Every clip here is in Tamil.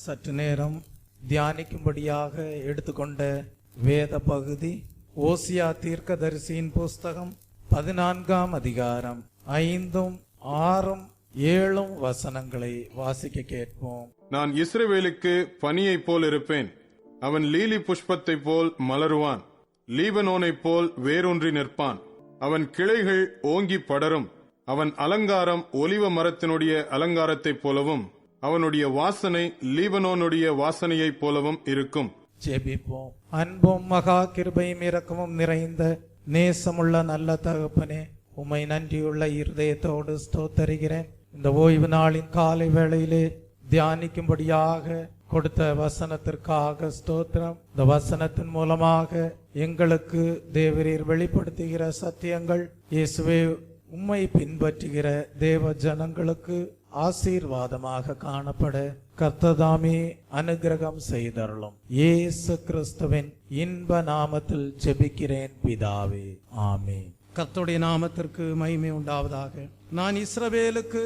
சற்று நேரம் தியானிக்கும்படியாக எடுத்துக்கொண்ட வேத பகுதி ஓசியா தீர்க்கதரிசியின் புஸ்தகம் 14ஆம் அதிகாரம் 5, 6, 7 வசனங்களை வாசிக்க கேட்போம். நான் இஸ்ரவேலுக்கு பனியைப் போல் இருப்பேன், அவன் லீலி புஷ்பத்தைப் போல் மலருவான், லீபனோனைப் போல் வேரூன்றி நிற்பான். அவன் கிளைகள் ஓங்கி படரும், அவன் அலங்காரம் ஒலிவ மரத்தினுடைய அலங்காரத்தைப் போலவும், அவனுடைய வாசனை லீபனோனுடைய வாசனையைப் போலவும் இருக்கும். ஜெபிப்போம். அன்பும் மகா கிருபையும் இரக்கமும் நிறைந்த நேசமுள்ள நல்ல தகப்பனே, உம்மை நன்றியுள்ள இருதயத்தோடு ஸ்தோத்தரிக்கிறேன். இந்த ஓய்வு நாளின் காலை வேளையிலே தியானிக்கும்படியாக கொடுத்த வசனத்திற்காக ஸ்தோத்திரம். இந்த வசனத்தின் மூலமாக எங்களுக்கு தேவரீர் வெளிப்படுத்துகிற சத்தியங்கள் இயேசுவே உம்மை பின்பற்றுகிற தேவ ஜனங்களுக்கு ஆசீர்வாதமாக காணப்பட கர்த்ததாமே அனுகிரகம் செய்தருளும். இயேசு கிறிஸ்துவின் இன்ப நாமத்தில் ஜெபிக்கிறேன் பிதாவே, ஆமென். கர்த்தருடைய நாமத்திற்கு மகிமை உண்டாவதாக. நான் இஸ்ரவேலுக்கு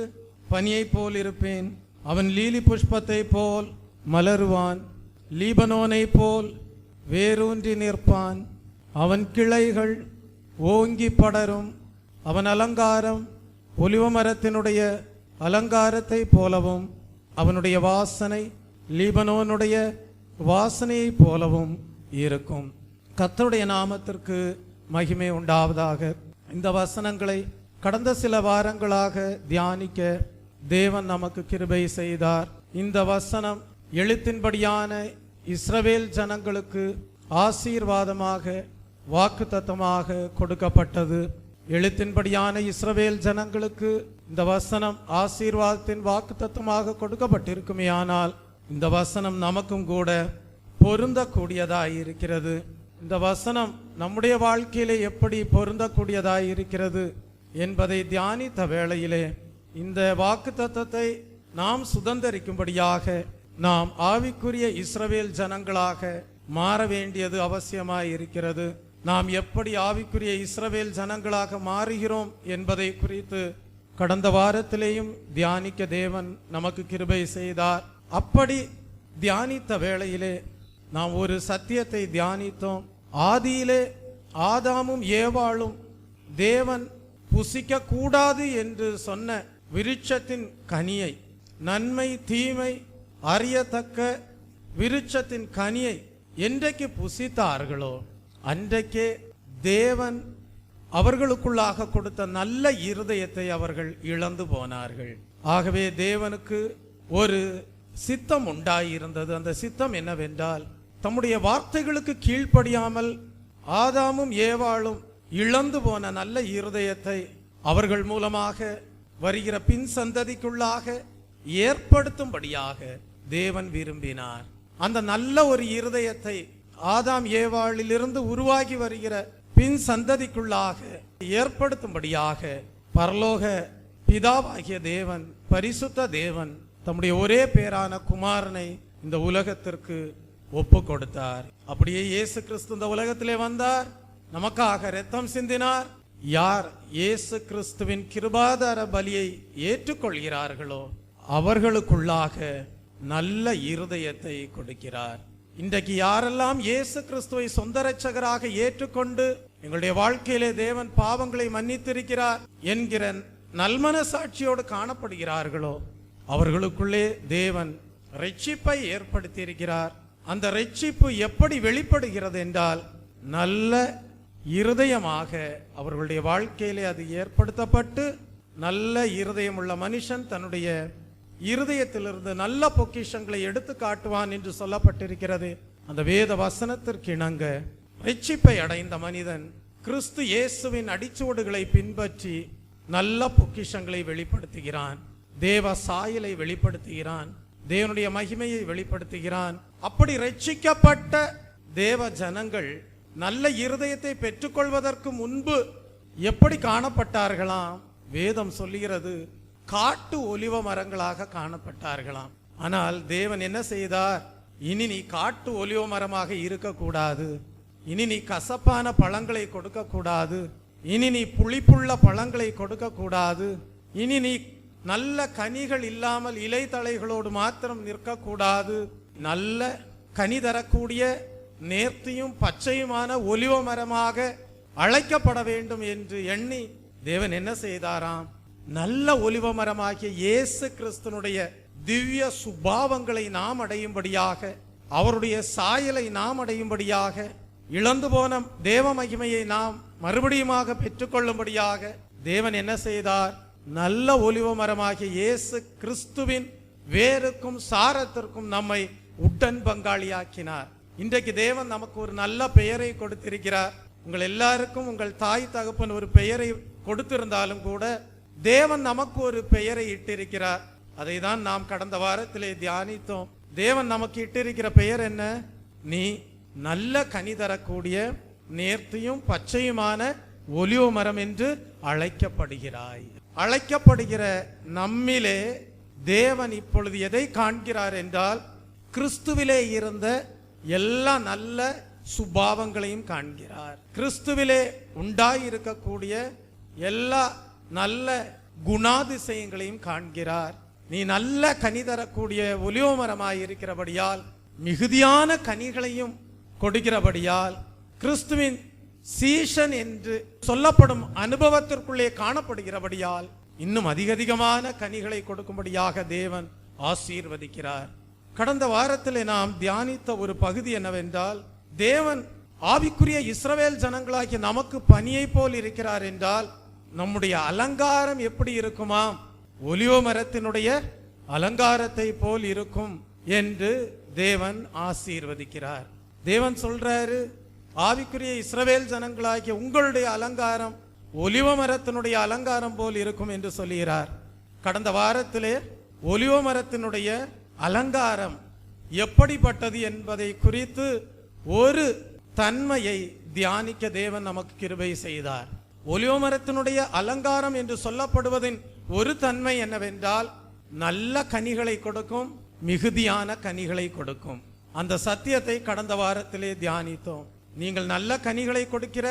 பனியைப் போல் இருப்பேன், அவன் லீலி புஷ்பத்தை போல் மலருவான், லீபனோனை போல் வேரூன்றி நிற்பான். அவன் கிளைகள் ஓங்கி படரும், அவன் அலங்காரம் ஒலிவ மரத்தினுடைய அலங்காரத்தை போலவும், அவனுடைய வாசனை லீபனோனுடைய வாசனையை போலவும் இருக்கும். கர்த்தருடைய நாமத்திற்கு மகிமை உண்டாவதாக. இந்த வசனங்களை கடந்த சில வாரங்களாக தியானிக்க தேவன் நமக்கு கிருபை செய்தார். இந்த வசனம் எழுத்தின்படியான இஸ்ரவேல் ஜனங்களுக்கு ஆசீர்வாதமாக வாக்குத்தத்தமாக கொடுக்கப்பட்டது. எழுத்தின்படியான இஸ்ரவேல் ஜனங்களுக்கு இந்த வசனம் ஆசீர்வாதத்தின் வாக்குத்தத்தமாக கொடுக்கப்பட்டிருக்குமே, ஆனால் இந்த வசனம் நமக்கும் கூட பொருந்தக்கூடியதாய் இருக்கிறது. இந்த வசனம் நம்முடைய வாழ்க்கையிலே எப்படி பொருந்தக்கூடியதாய் இருக்கிறது என்பதை தியானித்த வேளையிலே இந்த வாக்குத்தத்தத்தை நாம் சுதந்தரிக்கும்படியாக நாம் ஆவிக்குரிய இஸ்ரவேல் ஜனங்களாக மாற வேண்டியது அவசியமாய் இருக்கிறது. நாம் எப்படி ஆவிக்குரிய இஸ்ரவேல் ஜனங்களாக மாறுகிறோம் என்பதை குறித்து கடந்த வாரத்திலேயும் தியானிக்க தேவன் நமக்கு கிருபை செய்தார். அப்படி தியானித்த வேளையிலே நாம் ஒரு சத்தியத்தை தியானித்தோம். ஆதியிலே ஆதாமும் ஏவாளும் தேவன் புசிக்க கூடாது என்று சொன்ன விருட்சத்தின் கனியை, நன்மை தீமை அறியத்தக்க விருட்சத்தின் கனியை என்றைக்கு புசித்தார்களோ அன்றைக்கே தேவன் அவர்களுக்குள்ளாக கொடுத்த நல்ல இருதயத்தை அவர்கள் இழந்து போனார்கள். ஆகவே தேவனுக்கு ஒரு சித்தம் உண்டாயிருந்தது. அந்த சித்தம் என்னவென்றால், தம்முடைய வார்த்தைகளுக்கு கீழ்ப்படியாமல் ஆதாமும் ஏவாளும் இழந்து போன நல்ல இருதயத்தை அவர்கள் மூலமாக வருகிற பின் சந்ததிக்குள்ளாக ஏற்படுத்தும்படியாக தேவன் விரும்பினார். அந்த நல்ல ஒரு இருதயத்தை ஆதாம் ஏவாளிலிருந்து உருவாகி வருகிற பின் சந்ததிக்குள்ளாக ஏற்படுத்தும்படியாக பரலோக பிதாவாகிய தேவன், பரிசுத்த தேவன் தம்முடைய ஒரே பேரான குமாரனை இந்த உலகத்திற்கு ஒப்பு கொடுத்தார். அப்படியே இயேசு கிறிஸ்து இந்த உலகத்திலே வந்தார், நமக்காக இரத்தம் சிந்தினார். யார் இயேசு கிறிஸ்துவின் கிருபாதார பலியை ஏற்றுக்கொள்கிறார்களோ அவர்களுக்குள்ளாக நல்ல இருதயத்தை கொடுக்கிறார். இன்றைக்கு யாரெல்லாம் இயேசு கிறிஸ்துவை சொந்த இரட்சகராக ஏற்றுக்கொண்டு எங்களுடைய வாழ்க்கையிலே தேவன் பாவங்களை மன்னித்திருக்கிறார் என்கிற நல்மனசாட்சியோடு காணப்படுகிறார்களோ அவர்களுக்குள்ளே தேவன் இரட்சிப்பை ஏற்படுத்தி இருக்கிறார். அந்த இரட்சிப்பு எப்படி வெளிப்படுகிறது என்றால், நல்ல இருதயமாக அவர்களுடைய வாழ்க்கையிலே அது ஏற்படுத்தப்பட்டு, நல்ல இருதயம் உள்ள மனுஷன் தன்னுடைய இருதயத்திலிருந்து நல்ல பொக்கிஷங்களை எடுத்து காட்டுவான் என்று சொல்லப்பட்டிருக்கிறது. அந்த வேத வசனத்திற்கு இணங்க இரட்சிப்பை அடைந்த மனிதன் கிறிஸ்து இயேசுவின் அடிச்சுவடுகளை பின்பற்றி நல்ல பொக்கிஷங்களை வெளிப்படுத்துகிறான், தேவ சாயலை வெளிப்படுத்துகிறான், தேவனுடைய மகிமையை வெளிப்படுத்துகிறான். அப்படி இரட்சிக்கப்பட்ட தேவ ஜனங்கள் நல்ல இருதயத்தை பெற்றுக்கொள்வதற்கு முன்பு எப்படி காணப்பட்டார்களாம்? வேதம் சொல்லுகிறது, காட்டு ஒலிவ மரங்களாக காணப்பட்டார்களாம். ஆனால் தேவன் என்ன செய்தார்? இனி நீ காட்டு ஒலிவ மரமாக இருக்கக்கூடாது, இனி நீ கசப்பான பழங்களை கொடுக்க கூடாது, இனி நீ புளிப்புள்ள பழங்களை கொடுக்க கூடாது, இனி நீ நல்ல கனிகள் இல்லாமல் இலை தழைகளோடு மாத்திரம் நிற்கக்கூடாது. நல்ல கனி தரக்கூடிய நேர்த்தியும் பச்சையுமான ஒலிவ மரமாக அழைக்கப்பட வேண்டும் என்று எண்ணி தேவன் என்ன செய்தாராம்? நல்ல ஒலிவ மரமாகிய இயேசு கிறிஸ்துனுடைய திவ்ய சுபாவங்களை நாம் அடையும்படியாக, அவருடைய சாயலை நாம் அடையும்படியாக, இழந்து போன தேவ மகிமையை நாம் மறுபடியுமாக பெற்றுக்கொள்ளும்படியாக தேவன் என்ன செய்தார்? நல்ல ஒலிவ மரமாகிய இயேசு கிறிஸ்துவின் வேருக்கும் சாரத்திற்கும் நம்மை உடன் பங்காளியாக்கினார். இன்றைக்கு தேவன் நமக்கு ஒரு நல்ல பெயரை கொடுத்திருக்கிறார். உங்கள் எல்லாருக்கும் உங்கள் தாய் தகப்பன் ஒரு பெயரை கொடுத்திருந்தாலும் கூட தேவன் நமக்கு ஒரு பெயரை இட்டிருக்கிறார். அதை தான் நாம் கடந்த வாரத்திலே தியானித்தோம். தேவன் நமக்கு இட்டிருக்கிற பெயர் என்ன? நீ நல்ல கனி தரக்கூடிய நேர்த்தியும் பச்சையுமான ஒலிவ மரம் என்று அழைக்கப்படுகிறாய். அழைக்கப்படுகிற நம்மிலே தேவன் இப்பொழுது எதை காண்கிறார் என்றால், கிறிஸ்துவிலே இருந்த எல்லா நல்ல சுபாவங்களையும் காண்கிறார். கிறிஸ்துவிலே உண்டாயிருக்கக்கூடிய எல்லா நல்ல குணாதிசயங்களையும் காண்கிறார். நீ நல்ல கனி தரக்கூடிய ஒலிவ மரமாய் இருக்கிறபடியால், மிகுதியான கனிகளையும் கொடுக்கிறபடியால், கிறிஸ்துவின் சீஷன் என்று சொல்லப்படும் அனுபவத்திற்குள்ளே காணப்படுகிறபடியால் இன்னும் அதிகமான கனிகளை கொடுக்கும்படியாக தேவன் ஆசீர்வதிக்கிறார். கடந்த வாரத்திலே நாம் தியானித்த ஒரு பகுதி என்னவென்றால், தேவன் ஆவிக்குரிய இஸ்ரவேல் ஜனங்களாகிய நமக்கு பனியை போல் இருக்கிறார் என்றால், நம்முடைய அலங்காரம் எப்படி இருக்குமாம்? ஒலிவ மரத்தினுடைய அலங்காரத்தை போல் இருக்கும் என்று தேவன் ஆசீர்வதிக்கிறார். தேவன் சொல்றாரு, ஆவிக்குரிய இஸ்ரவேல் ஜனங்களாகிய உங்களுடைய அலங்காரம் ஒலிவ மரத்தினுடைய அலங்காரம் போல் இருக்கும் என்று சொல்லுகிறார். கடந்த வாரத்திலே ஒலிவ மரத்தினுடைய அலங்காரம் எப்படிப்பட்டது என்பதை குறித்து ஒரு தன்மையை தியானிக்க தேவன் நமக்கு கிருபை செய்தார். ஒலிவ மரத்தினுடைய அலங்காரம் என்று சொல்லப்படுவதின் ஒரு தன்மை என்னவென்றால், நல்ல கனிகளை கொடுக்கும், மிகுதியான கனிகளை கொடுக்கும். அந்த சத்தியத்தை கடந்த வாரத்திலே தியானித்தோம். நீங்கள் நல்ல கனிகளை கொடுக்கிற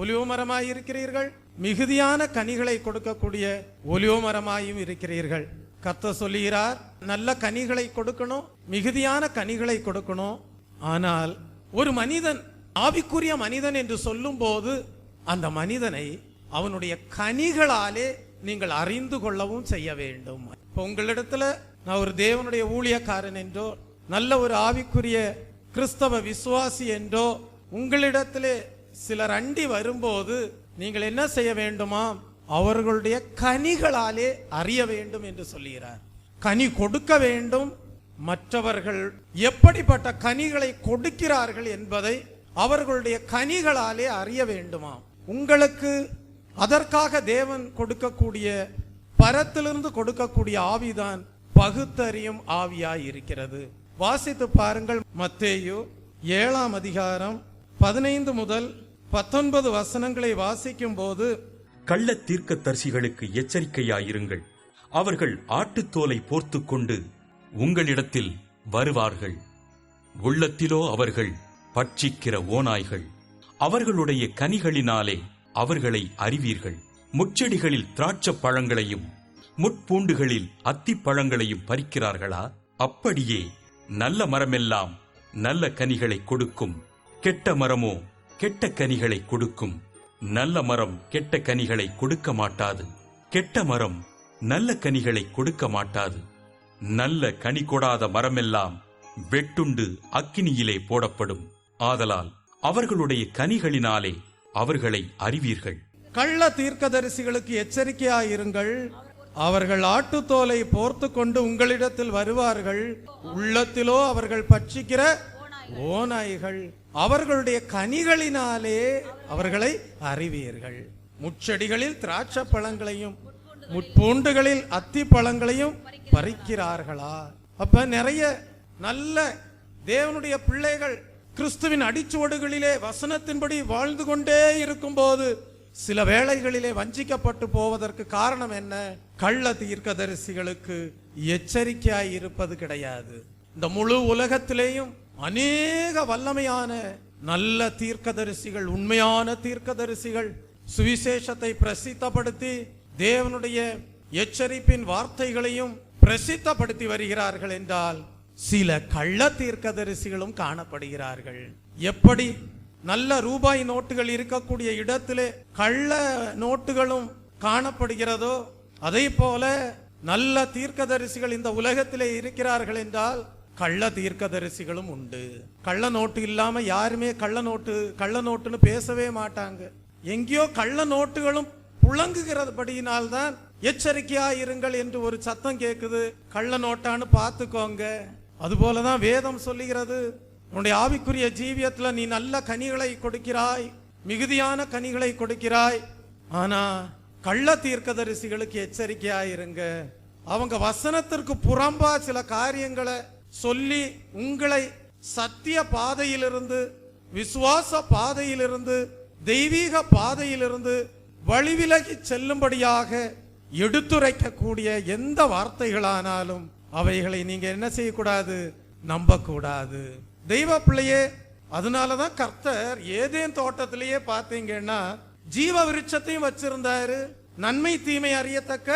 ஒலிவ மரமாய் இருக்கிறீர்கள், மிகுதியான கனிகளை கொடுக்கக்கூடிய ஒலிவ மரமாயும் இருக்கிறீர்கள். கர்த்தர் சொல்லுகிறார், நல்ல கனிகளை கொடுக்கணும், மிகுதியான கனிகளை கொடுக்கணும். ஆனால் ஒரு மனிதன் ஆவிக்குரிய மனிதன் என்று சொல்லும் போது அந்த மனிதனை அவனுடைய கனிகளாலே நீங்கள் அறிந்து கொள்ளவும் செய்ய வேண்டும். இப்போ உங்களிடத்துல நான் ஒரு தேவனுடைய ஊழியக்காரன் என்றோ, நல்ல ஒரு ஆவிக்குரிய கிறிஸ்தவ விசுவாசி என்றோ உங்களிடத்திலே சிலர் அண்டி வரும்போது நீங்கள் என்ன செய்ய வேண்டுமாம்? அவர்களுடைய கனிகளாலே அறிய வேண்டும் என்று சொல்லுகிறார். கனி கொடுக்க வேண்டும், மற்றவர்கள் எப்படிப்பட்ட கனிகளை கொடுக்கிறார்கள் என்பதை அவர்களுடைய கனிகளாலே அறிய வேண்டுமாம். உங்களுக்கு அதற்காக தேவன் கொடுக்கக்கூடிய, பரத்திலிருந்து கொடுக்கக்கூடிய ஆவிதான் பகுத்தறியும் ஆவியாய் இருக்கிறது. வாசித்து பாருங்கள், மத்தேயு 7ஆம் அதிகாரம் 15 முதல் 19 வசனங்களை வாசிக்கும் போது, கள்ள தீர்க்கதரிசிகளுக்கு எச்சரிக்கையாயிருங்கள். அவர்கள் ஆட்டுத்தோலை போர்த்துக் கொண்டு உங்களிடத்தில் வருவார்கள். உள்ளத்திலோ அவர்கள் பட்சிக்கிற ஓநாய்கள். அவர்களுடைய கனிகளினாலே அவர்களை அறிவீர்கள். முட்செடிகளில் திராட்சை பழங்களையும் முட்பூண்டுகளில் அத்திப்பழங்களையும் பறிக்கிறார்களா? அப்படியே நல்ல மரமெல்லாம் நல்ல கனிகளை கொடுக்கும், கெட்ட மரமோ கெட்ட கனிகளை கொடுக்கும். நல்ல மரம் கெட்ட கனிகளை கொடுக்க மாட்டாது, கெட்ட மரம் நல்ல கனிகளை கொடுக்க மாட்டாது. நல்ல கனி கொடாத மரமெல்லாம் வெட்டுண்டு அக்கினியிலே போடப்படும். ஆதலால் அவர்களுடைய கனிகளினாலே அவர்களை அறிவீர்கள். கள்ள தீர்க்கதரிசிகளுக்கு எச்சரிக்கையாயிருங்கள். அவர்கள் ஆட்டுத்தோலை போர்த்து கொண்டு உங்களிடத்தில் வருவார்கள். உள்ளத்திலோ அவர்கள் பட்சிக்கிற ஓநாய்கள். அவர்களுடைய கனிகளினாலே அவர்களை அறிவீர்கள். முட்செடிகளில் திராட்சை பழங்களையும் முட்பூண்டுகளில் அத்தி பழங்களையும் பறிக்கிறார்களா? அப்ப நிறைய நல்ல தேவனுடைய பிள்ளைகள் கிறிஸ்துவின் அடிச்சுவடுகளிலே வசனத்தின்படி வாழ்ந்து கொண்டே இருக்கும் போது சில வேளைகளிலே வஞ்சிக்கப்பட்டு போவதற்கு காரணம் என்ன? கள்ள தீர்க்கதரிசிகளுக்கு எச்சரிக்கையாய் இருப்பது கிடையாது. இந்த முழு உலகத்திலேயும் அநேக வல்லமையான நல்ல தீர்க்கதரிசிகள், உண்மையான தீர்க்கதரிசிகள் சுவிசேஷத்தை பிரசித்தப்படுத்தி தேவனுடைய எச்சரிப்பின் வார்த்தைகளையும் பிரசித்தப்படுத்தி வருகிறார்கள் என்றால் சில கள்ள தீர்க்கதரிசிகளும் காணப்படுகிறார்கள். எப்படி நல்ல ரூபாய் நோட்டுகள் இருக்கக்கூடிய இடத்திலே கள்ள நோட்டுகளும் காணப்படுகிறதோ அதே போல நல்ல தீர்க்கதரிசிகள் இந்த உலகத்திலே இருக்கிறார்கள் என்றால் கள்ள தீர்க்கதரிசிகளும் உண்டு. கள்ள நோட்டு இல்லாம யாருமே கள்ள நோட்டுன்னு பேசவே மாட்டாங்க. எங்கேயோ கள்ள நோட்டுகளும் புழங்குகிறபடியினால்தான் எச்சரிக்கையா இருங்கள் என்று ஒரு சத்தம் கேட்குது. கள்ள நோட்டான்னு பார்த்துக்கோங்க. அதுபோலதான் வேதம் சொல்லுகிறது, உன்னுடைய ஆவிக்குரிய ஜீவியத்துல நீ நல்ல கனிகளை கொடுக்கிறாய், மிகுதியான கனிகளை கொடுக்கிறாய். ஆனா கள்ள தீர்க்கதரிசிகளுக்கு எச்சரிக்கையா இருங்க. அவங்க வசனத்திற்கு புறம்பா சில காரியங்களை சொல்லி உங்களை சத்திய பாதையிலிருந்து, விசுவாச பாதையிலிருந்து, தெய்வீக பாதையிலிருந்து வழிவிலகி செல்லும்படியாக எடுத்துரைக்கக்கூடிய எந்த வார்த்தைகளானாலும் அவைகளை நீங்க என்ன செய்யக்கூடாது, நம்பக்கூடாது. தெய்வ பிள்ளையே, அதனாலதான் கர்த்தர் ஏதேன் தோட்டத்திலேயே பார்த்தீங்கன்னா ஜீவ விருட்சத்தையும் வச்சிருந்தாரு, நன்மை தீமை அறியத்தக்க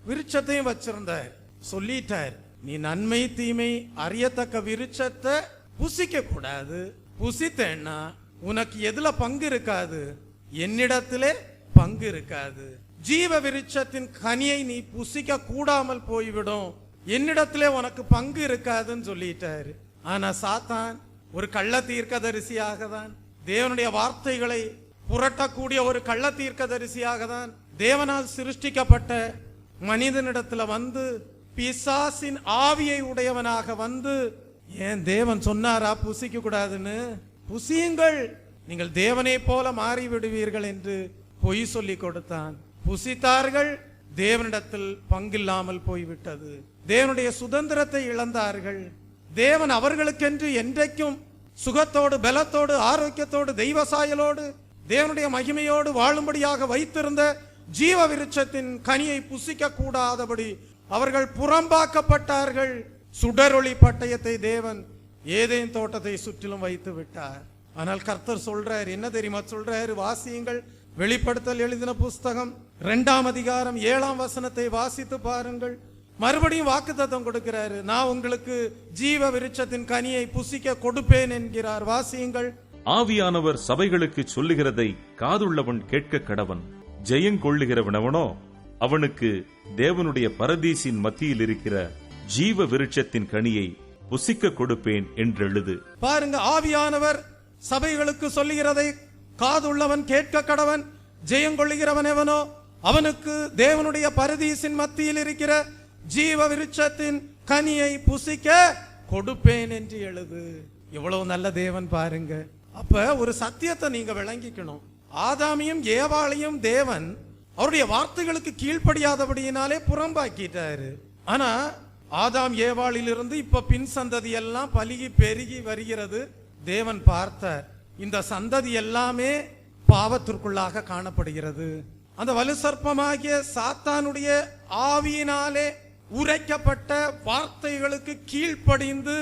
விருட்சத்தையும் வச்சிருந்தார். சொல்லிட்டார், நீ நன்மை தீமை அறியத்தக்க விருட்சத்தை புசிக்க கூடாது. புசித்தேன்னா உனக்கு எதுல பங்கு இருக்காது, என்னிடத்திலே பங்கு இருக்காது. ஜீவ விருட்சத்தின் கனியை நீ புசிக்க கூடாமல் போய்விடும், என்னிடத்திலே உனக்கு பங்கு இருக்காதுன்னு சொல்லிட்டாரு. ஆனா சாத்தான் ஒரு கள்ள தீர்க்கதரிசியாக தான், தேவனுடைய வார்த்தைகளை புரட்டக்கூடிய ஒரு கள்ள தீர்க்கதரிசியாக தான் தேவனால் சிருஷ்டிக்கப்பட்ட மனிதனிடத்துல வந்து பிசாசின் ஆவியை உடையவனாக வந்து, ஏன் தேவன் சொன்னாரா புசிக்க கூடாதுன்னு? புசியுங்கள், நீங்கள் தேவனை போல மாறி விடுவீர்கள் என்று பொய் சொல்லி கொடுத்தான். புசித்தார்கள், தேவனிடத்தில் பங்கில்லாமல் போய்விட்டது. தேவனுடைய சுதந்திரத்தை இழந்தார்கள். தேவன் அவர்களுக்கென்று என்றைக்கும் சுகத்தோடு, பலத்தோடு, ஆரோக்கியத்தோடு, தெய்வ சாயலோடு, தேவனுடைய மகிமையோடு வாழும்படியாக வைத்திருந்த ஜீவ விருட்சத்தின் கனியை புசிக்க கூடாதபடி அவர்கள் புறம்பாக்கப்பட்டார்கள். சுடரொளி பட்டயத்தை தேவன் ஏதேன் தோட்டத்தை சுற்றிலும் வைத்து விட்டார். ஆனால் கர்த்தர் சொல்றார், என்ன தெரியுமா சொல்றாரு? வாசியுங்கள், வெளிப்படுத்தல் எழுதின புஸ்தகம் 2ஆம் அதிகாரம் 7ஆம் வசனத்தை வாசித்து பாருங்கள். மறுபடியும் வாக்குத்தத்தம் கொடுக்கிறாரு, நான் உங்களுக்கு ஜீவ விருட்சத்தின் கனியை புசிக்க கொடுப்பேன் என்கிறார். வாசியுங்கள். ஆவியானவர் சபைகளுக்கு சொல்லுகிறதை காதுள்ளவன் கேட்க கடவன். ஜெயங்கொள்ளுகிறவனவனோ அவனுக்கு தேவனுடைய பரதீசின் மத்தியில் இருக்கிற ஜீவ விருட்சத்தின் கனியை புசிக்க கொடுப்பேன் என்று எழுது. பாருங்க, ஆவியானவர் சபைகளுக்கு சொல்லுகிறதை காதுள்ளவன் கேட்க கடவன். ஜெயங்கொள்ளுகிறவன் எவனோ அவனுக்கு தேவனுடைய பரதீசின் மத்தியில் இருக்கிற ஜீவ விருட்சத்தின் கனியை புசிக்க கொடுப்பேன் என்று எழுது. எவ்வளவு நல்ல தேவன் பாருங்க. அப்ப ஒரு சத்தியத்தை நீங்க விளங்கிக்கணும். ஆதாமியும் ஏவாளையும் தேவன் அவருடைய வார்த்தைகளுக்கு கீழ்ப்படியாதபடியினாலே புறம்பாக்கிட்டாரு. ஆனா ஆதாம் ஏவாளிலிருந்து இப்ப பின் சந்ததி எல்லாம் பலுகி பெருகி வருகிறது. தேவன் பார்த்தார், இந்த சந்ததி எல்லாமே பாவத்திற்குள்ளாக காணப்படுகிறது. அந்த வலு சர்ப்பமாகிய சாத்தானுடைய ஆவியினாலே உரைக்கப்பட்ட வார்த்தைகளுக்கு கீழ்ப்படிந்து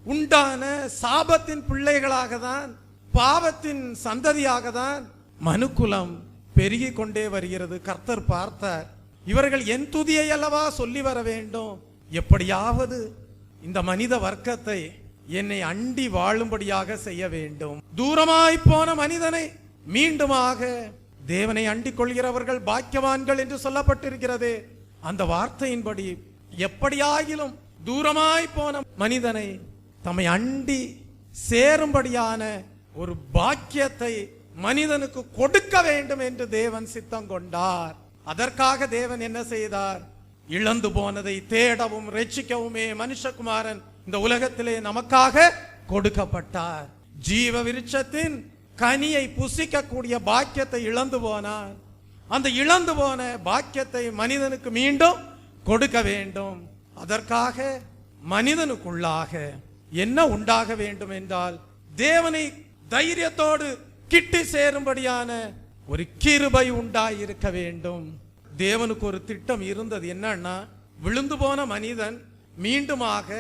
உண்டான சாபத்தின் பிள்ளைகளாக தான், பாவத்தின் சந்ததியாக தான் மனுக்குலம் பெருகி கொண்டே வருகிறது. கர்த்தர் பார்த்தார், இவர்கள் என் துதியை அல்லவா சொல்லி வர வேண்டும், எப்படியாவது இந்த மனித வர்க்கத்தை என்னை அண்டி வாழும்படியாக செய்ய வேண்டும். தூரமாய் போன மனிதனை மீண்டுமாக தேவனை அண்டிக் கொள்கிறவர்கள் பாக்கியவான்கள் என்று சொல்லப்பட்டிருக்கிறது. அந்த வார்த்தையின்படி எப்படியாகிலும் தூரமாய் போன மனிதனை தம்மை அண்டி சேரும்படியான ஒரு பாக்கியத்தை மனிதனுக்கு கொடுக்க வேண்டும் என்று தேவன் சித்தம் கொண்டார். அதற்காக தேவன் என்ன செய்தார்? இழந்து போனதை தேடவும் ரட்சிக்கவுமே மனுஷகுமாரன் இந்த உலகத்திலே நமக்காக கொடுக்கப்பட்டார். ஜீவ விருட்சத்தின் கனியை புசிக்க கூடிய பாக்கியத்தை இழந்து போனார். அந்த இழந்து போன பாக்கியத்தை மனிதனுக்கு மீண்டும் கொடுக்க வேண்டும். அதற்காக மனிதனுக்குள்ளாக என்ன உண்டாக வேண்டும் என்றால், தேவனை தைரியத்தோடு கிட்டி சேரும்படியான ஒரு கிருபை உண்டாயிருக்க வேண்டும். தேவனுக்கு ஒரு திட்டம் இருந்தது. என்னன்னா, விழுந்து போன மனிதன் மீண்டுமாக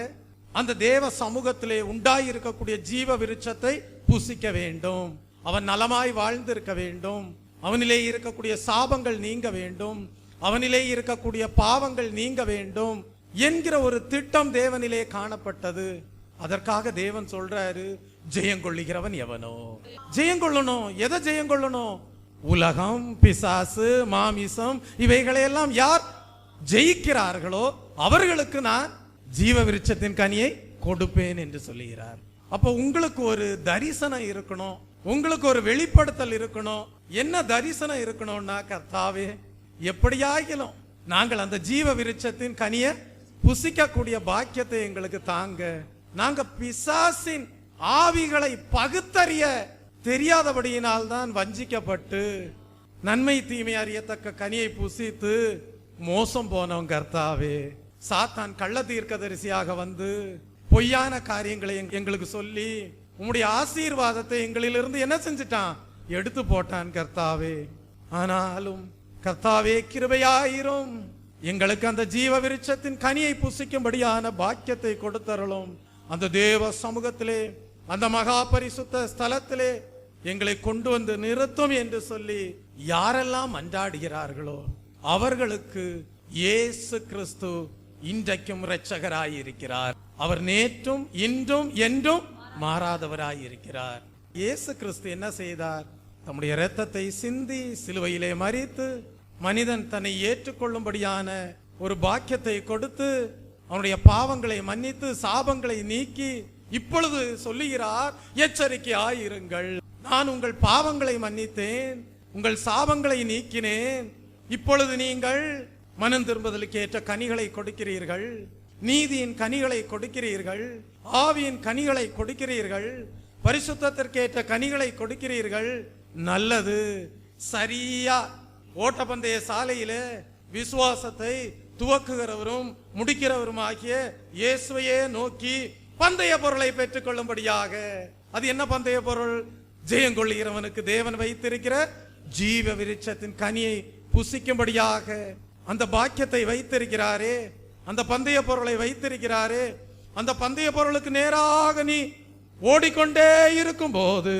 அந்த தேவ சமூகத்திலே உண்டாயிருக்கக்கூடிய ஜீவ விருட்சத்தை புசிக்க வேண்டும். அவன் நலமாய் வாழ்ந்திருக்க வேண்டும். அவனிலே இருக்கக்கூடிய சாபங்கள் நீங்க வேண்டும். அவனிலே இருக்கக்கூடிய பாவங்கள் நீங்க வேண்டும் என்கிற ஒரு திட்டம் தேவனிலே காணப்பட்டது. அதற்காக தேவன் சொல்றாரு, ஜெயங்கொள்ளுகிறவன் எவனோ. ஜெயங்கொள்ளணும். எதை ஜெயங்கொள்ளணும்? உலகம், பிசாசு, மாமிசம் இவைகளையெல்லாம் யார் ஜெயிக்கிறார்களோ அவர்களுக்கு நான் ஜீவ விருட்சத்தின் கனியை கொடுப்பேன் என்று சொல்லுகிறார். அப்ப உங்களுக்கு ஒரு தரிசனம் இருக்கணும், உங்களுக்கு ஒரு வெளிப்படுத்தல் இருக்கணும். என்ன தரிசனம் இருக்கணும்னா, கர்த்தாவே எப்படியாகிலும் நாங்கள் அந்த ஜீவ விருட்சத்தின் கனியை புசிக்கக்கூடிய பாக்கியத்தை எங்களுக்கு தாங்க. நாங்க பிசாசின் ஆவிகளை பகுத்தறிய தெரியாதபடியினால் தான் வஞ்சிக்கப்பட்டு நன்மை தீமை அறியத்தக்க கனியை புசித்து மோசம் போனோம். கர்த்தாவே, சாத்தான் கள்ள தீர்க்கதரிசியாக வந்து பொய்யான காரியங்களை எங்களுக்கு சொல்லி உம்முடைய ஆசீர்வாதத்தை எங்களிலிருந்து என்ன செஞ்சிட்டான்? எடுத்து போட்டான் கர்த்தாவே. ஆனாலும் கர்த்தாவே கிருபையாயிரும், எங்களுக்கு அந்த ஜீவ விருட்சத்தின் கனியை புசிக்கும்படியான பாக்கியத்தை கொடுத்தருளும். அந்த தேவ சமூகத்திலே, அந்த மகா பரிசுத்த ஸ்தலத்திலே எங்களை கொண்டு வந்து நிறுத்தும் என்று சொல்லி யாரெல்லாம் மன்றாடுகிறார்களோ அவர்களுக்கு இயேசு கிறிஸ்து இன்றைக்கும் இரட்சகராயிருக்கிறார். அவர் நேற்றும் இன்றும் என்றும் மாறாதவராயிருக்கிறார். இயேசு கிறிஸ்து என்ன செய்தார்? தம்முடைய இரத்தத்தை சிந்தி சிலுவையிலே மரித்து மனிதன் தன்னை ஏற்றுக்கொள்ளும்படியான ஒரு பாக்கியத்தை கொடுத்து அவனுடைய பாவங்களை மன்னித்து சாபங்களை நீக்கி இப்பொழுது சொல்லுகிறார், எச்சரிக்கையாயிருங்கள், நான் உங்கள் பாவங்களை மன்னித்தேன், உங்கள் சாபங்களை நீக்கினேன். இப்பொழுது நீங்கள் மனம் திரும்புதலுக்கு ஏற்ற கனிகளை கொடுக்கிறீர்கள், நீதியின் கனிகளை கொடுக்கிறீர்கள், ஆவியின் கனிகளை கொடுக்கிறீர்கள், பரிசுத்தத்திற்கேற்ற கனிகளை கொடுக்கிறீர்கள். நல்லது. சரியா ஓட்டப்பந்தய சாலையில விசுவாசத்தை துவக்குகிறவரும் முடிக்கிறவரும் ஆகிய இயேசுவையே நோக்கி பந்தய பொருளை பெற்றுக் கொள்ளும்படியாக. அது என்ன பந்தய பொருள்? ஜெயங்கொள்ளுகிறவனுக்கு தேவன் வைத்திருக்கிற ஜீவ விருட்சத்தின் கனியை புசிக்கும்படியாக அந்த பாக்கியத்தை வைத்திருக்கிறாரே, அந்த பந்தய பொருளை வைத்திருக்கிறாரே. அந்த பந்தய பொருளுக்கு நேராக நீ ஓடிக்கொண்டே இருக்கும் போது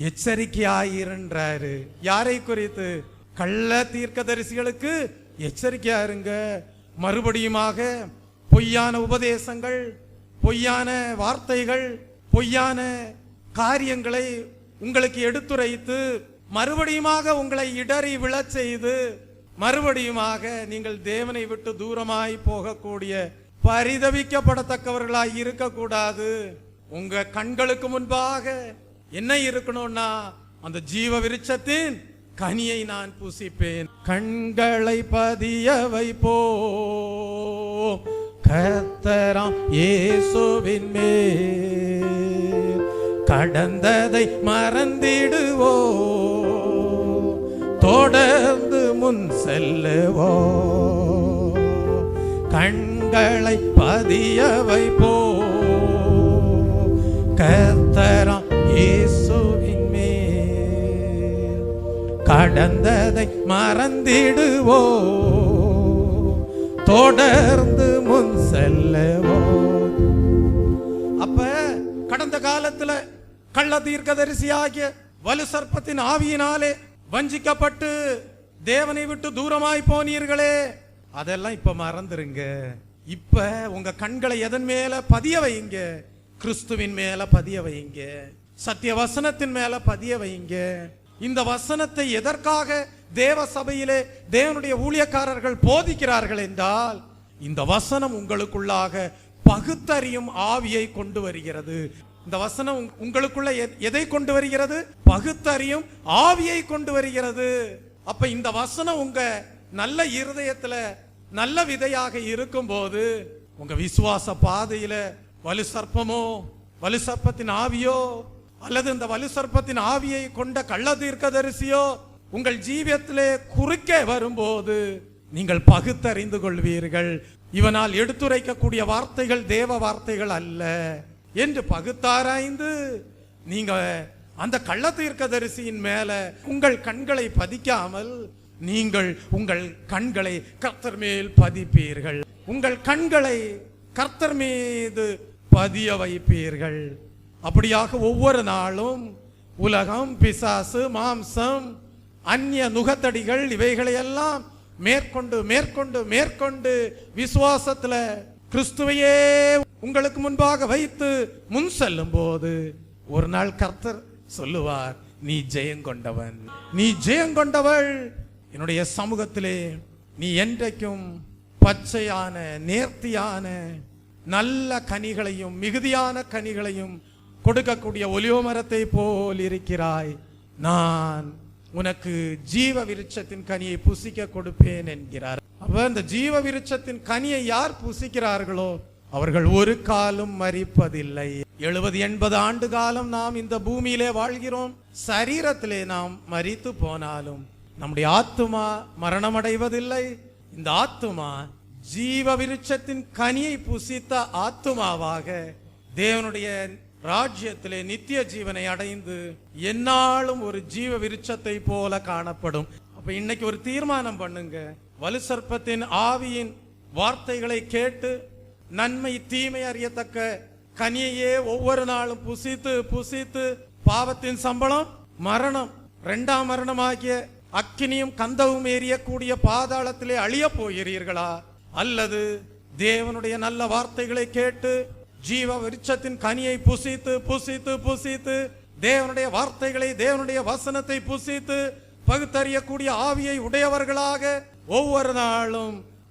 எச்சரிக்கையாயிருன்றாரு. யாரை குறித்து? கள்ள தீர்க்கதரிசிகளுக்கு எச்சரிக்கையா இருங்க. மறுபடியுமாக பொய்யான உபதேசங்கள், பொய்யான வார்த்தைகள், பொய்யான காரியங்களை உங்களுக்கு எடுத்துரைத்து மறுபடியுமாக உங்களை இடறி விழச் செய்து மறுபடியுமாக நீங்கள் தேவனை விட்டு தூரமாய் போகக்கூடிய பரிதவிக்கப்படத்தக்கவர்களாய் இருக்கக்கூடாது. உங்க கண்களுக்கு முன்பாக என்ன இருக்கணும்னா, அந்த ஜீவ விருட்சத்தின் கனியை நான் புசிப்பேன். கண்களை பதிய வைப்போ கர்த்தராம் இயேசுவின் மேல், கடந்ததை மறந்திடுவோ, தொடர்ந்து முன் செல்லுவோ. கண்களை பதிய வைப்போ கர்த்தராம் இயேசுவின் மேல், கடந்ததை மறந்திடுவோ, தொடர்ந்து முன் செல்லுவோ. அப்ப கடந்த காலத்துல கள்ள தீர்க்கதரிசியாகிய வலு சர்ப்பத்தின் ஆவியினாலே வஞ்சிக்கப்பட்டு தேவனை விட்டு தூரமாய் போனீர்களே, அதெல்லாம் இப்ப மறந்துருங்க. இப்ப உங்க கண்களை எதன் மேல பதிய வைங்க? கிறிஸ்துவின் மேல பதிய வைங்க, சத்திய வசனத்தின் மேல பதிய வைங்க. இந்த வசனத்தை எதற்காக தேவ சபையிலே தேவனுடைய ஊழியக்காரர்கள் போதிக்கிறார்கள் என்றால், இந்த வசனம் உங்களுக்குள்ளாக பகுத்தறியும் ஆவியை கொண்டு வருகிறது. இந்த வசனம் உங்களுக்குள்ள எதை கொண்டு வருகிறது? பகுத்தறியும் ஆவியை கொண்டு வருகிறது. அப்ப இந்த வசனம் உங்க நல்ல இருதயத்துல நல்ல விதையாக இருக்கும் போது உங்க விசுவாச பாதையில வலு சர்ப்பமோ, வலு சர்ப்பத்தின் ஆவியோ, அல்லது இந்த வலு சர்ப்பத்தின் ஆவியை கொண்ட கள்ள தீர்க்கதரிசியோ உங்கள் ஜீவியத்திலே குறுக்கே வரும்போது நீங்கள் பகுத்தறிந்து கொள்வீர்கள். இவனால் எடுத்துரைக்கக்கூடிய வார்த்தைகள் தேவ வார்த்தைகள் அல்ல என்று பகுத்தாராய்ந்து நீங்க அந்த கள்ள தீர்க்கதரிசியின் மேல உங்கள் கண்களை பதிக்காமல் நீங்கள் உங்கள் கண்களை கர்த்தர் மேல் பதிப்பீர்கள். உங்கள் கண்களை கர்த்தர் மீது பதிய வைப்பீர்கள். அப்படியாக ஒவ்வொரு நாளும் உலகம், பிசாசு, மாம்சம், அந்நிய நுகத்தடிகள் இவைகளையெல்லாம் மேற்கொண்டு மேற்கொண்டு மேற்கொண்டு விசுவாசத்துல கிறிஸ்துவையே உங்களுக்கு முன்பாக வைத்து முன் செல்லும் போது ஒரு நாள் கர்த்தர் சொல்லுவார், நீ ஜெயங்கொண்டவன், நீ ஜெயங்கொண்டவள். என்னுடைய சமூகத்திலே நீ என்றைக்கும் பச்சையான நேர்த்தியான நல்ல கனிகளையும் மிகுதியான கனிகளையும் கொடுக்கக்கூடிய ஒலிவ மரத்தை போல் இருக்கிறாய். நான் உனக்கு ஜீவ விருட்சத்தின் கனியை புசிக்க கொடுப்பேன் என்கிறார். அப்ப இந்த ஜீவ விருட்சத்தின் கனியை யார் புசிக்கிறார்களோ அவர்கள் ஒரு காலம் மரிப்பதில்லை. 70-80 ஆண்டு காலம் நாம் இந்த பூமியிலே வாழ்கிறோம். சரீரத்திலே நாம் மரித்து போனாலும் நம்முடைய ஆத்துமா மரணமடைவதில்லை. இந்த ஆத்துமா ஜீவ விருட்சத்தின் கனியை புசித்த ஆத்துமாவாக தேவனுடைய ராஜ்யத்திலே நித்திய ஜீவனை அடைந்து எந்நாளும் ஒரு ஜீவ விருட்சத்தை போல காணப்படும். அப்ப இன்னைக்கு ஒரு தீர்மானம் பண்ணுங்க. வலு சர்ப்பத்தின் ஆவியின் வார்த்தைகளை கேட்டு நன்மை தீமை அறியத்தக்க கனியையே ஒவ்வொரு நாளும் புசித்து புசித்து பாவத்தின் சம்பளம் மரணம், 2ஆம் மரணமாகிய அக்கினியும் கந்தவும் எரியக்கூடிய பாதாளத்திலே அழிய போகிறீர்களா? அல்லது தேவனுடைய நல்ல வார்த்தைகளை கேட்டு ஜீவ விருட்சத்தின் கனியை புசித்து புசித்து புசித்து தேவனுடைய வார்த்தைகளை தேவனுடைய வசனத்தை புசித்து பகுத்தறியக்கூடிய ஆவியை உடையவர்களாக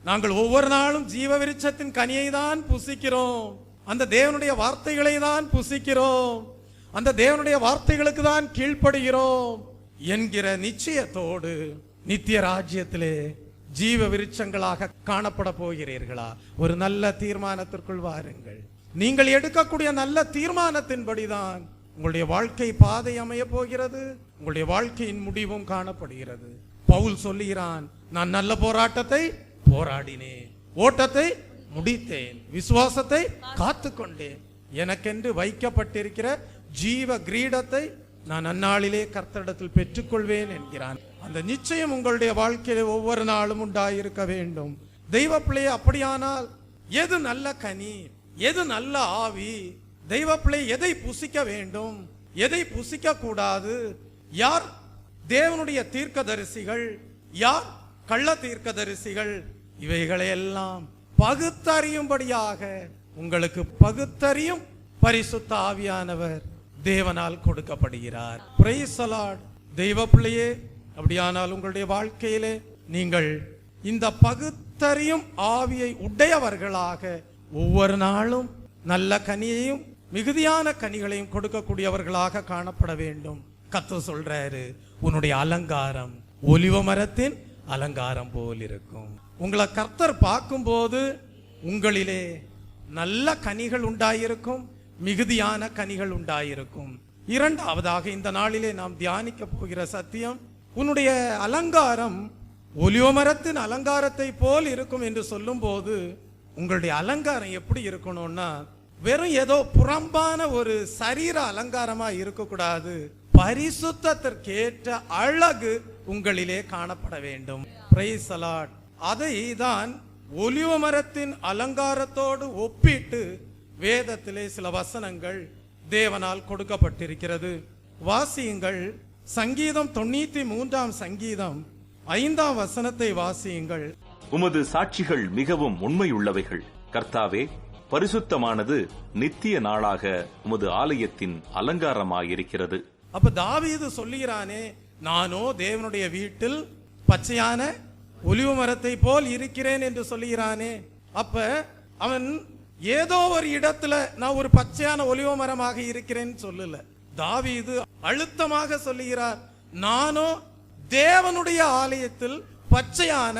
நாங்கள் ஒவ்வொரு நாளும் ஜீவ விருட்சத்தின் கனியை தான் புசிக்கிறோம், அந்த தேவனுடைய வார்த்தைகளை தான் புசிக்கிறோம், அந்த தேவனுடைய வார்த்தைகளுக்கு தான் கீழ்ப்படுகிறோம் என்கிற நிச்சயத்தோடு நித்திய ராஜ்யத்திலே ஜீவ விருட்சங்களாக காணப்பட போகிறீர்களா? ஒரு நல்ல தீர்மானத்திற்குள் வாருங்கள். நீங்கள் எடுக்கக்கூடிய நல்ல தீர்மானத்தின்படிதான் உங்களுடைய வாழ்க்கை பாதை அமைய போகிறது, உங்களுடைய வாழ்க்கையின் முடிவும் காணப்படுகிறது. பவுல் சொல்லுகிறான், நான் நல்ல போராட்டத்தை போராடினேன், ஓட்டத்தை முடித்தேன், விசுவாசத்தை காத்துக்கொண்டேன், எனக்கென்று வைக்கப்பட்டிருக்கிற ஜீவ கிரீடத்தை நான் அந்நாளிலே கர்த்தரிடத்தில் பெற்றுக்கொள்வேன் என்கிறான். அந்த நிச்சயம் உங்களுடைய வாழ்க்கையில ஒவ்வொரு நாளும் உண்டாயிருக்க வேண்டும். தெய்வ பிள்ளை, அப்படியானால் எது நல்ல கனி, எது நல்ல ஆவி? தெய்வ பிள்ளை எதை புசிக்க வேண்டும், எதை புசிக்க கூடாது? யார் தேவனுடைய தீர்க்கதரிசிகள், யார் கள்ள தீர்க்கதரிசிகள்? இவைகளை எல்லாம் பகுத்தறியும்படியாக உங்களுக்கு பகுத்தறியும் பரிசுத்த ஆவியானவர் தேவனால் கொடுக்கப்படுகிறார். Praise the Lord. தெய்வ பிள்ளையே, அப்படியானால் உங்களுடைய வாழ்க்கையிலே நீங்கள் இந்த பகுத்தறியும் ஆவியை உடையவர்களாக ஒவ்வொரு நாளும் நல்ல கனியையும் மிகுதியான கனிகளையும் கொடுக்கக்கூடியவர்களாக காணப்பட வேண்டும். கர்த்தர் சொல்றாரு, உன்னுடைய அலங்காரம் ஒலிவ மரத்தின் அலங்காரம் போல் இருக்கும். உங்களை கர்த்தர் பார்க்கும்போது உங்களிலே நல்ல கனிகள் உண்டாயிருக்கும், மிகுதியான கனிகள் உண்டாயிருக்கும். இரண்டாவதாக இந்த நாளிலே நாம் தியானிக்க போகிற சத்தியம், உன்னுடைய அலங்காரம் ஒலிவ மரத்தின் அலங்காரத்தை போல் இருக்கும் என்று சொல்லும் போது உங்களுடைய அலங்காரம் எப்படி இருக்கணும்னா, வெறும் ஏதோ புறம்பான ஒரு சரீர அலங்காரமா இருக்கக்கூடாது. பரிசுத்தத்திற்கேற்ற அழகு உங்களிலே காணப்பட வேண்டும். Praise the Lord. அதை தான் ஒலிவ மரத்தின் அலங்காரத்தோடு ஒப்பிட்டு வேதத்திலே சில வசனங்கள் தேவனால் கொடுக்கப்பட்டிருக்கிறது. வாசியுங்கள். சங்கீதம் 93ஆம் சங்கீதம் 5ஆம் வசனத்தை வாசியுங்கள். உமது சாட்சிகள் மிகவும் உண்மையுள்ளவைகள் கர்த்தாவே, பரிசுத்தமானது நித்திய நாளாக உமது ஆலயத்தின் அலங்காரமாயிருக்கிறது. அப்ப தாவீது சொல்லுகிறானே, நானோ தேவனுடைய வீட்டில் பச்சையான ஒலிவ மரத்தை போல் இருக்கிறேன் என்று சொல்லுகிறானே. அப்ப அவன் ஏதோ ஒரு இடத்துல நான் ஒரு பச்சையான ஒலிவ மரமாக இருக்கிறேன் சொல்லல. தாவீது அழுத்தமாக சொல்லுகிறார், நானோ தேவனுடைய ஆலயத்தில் பச்சையான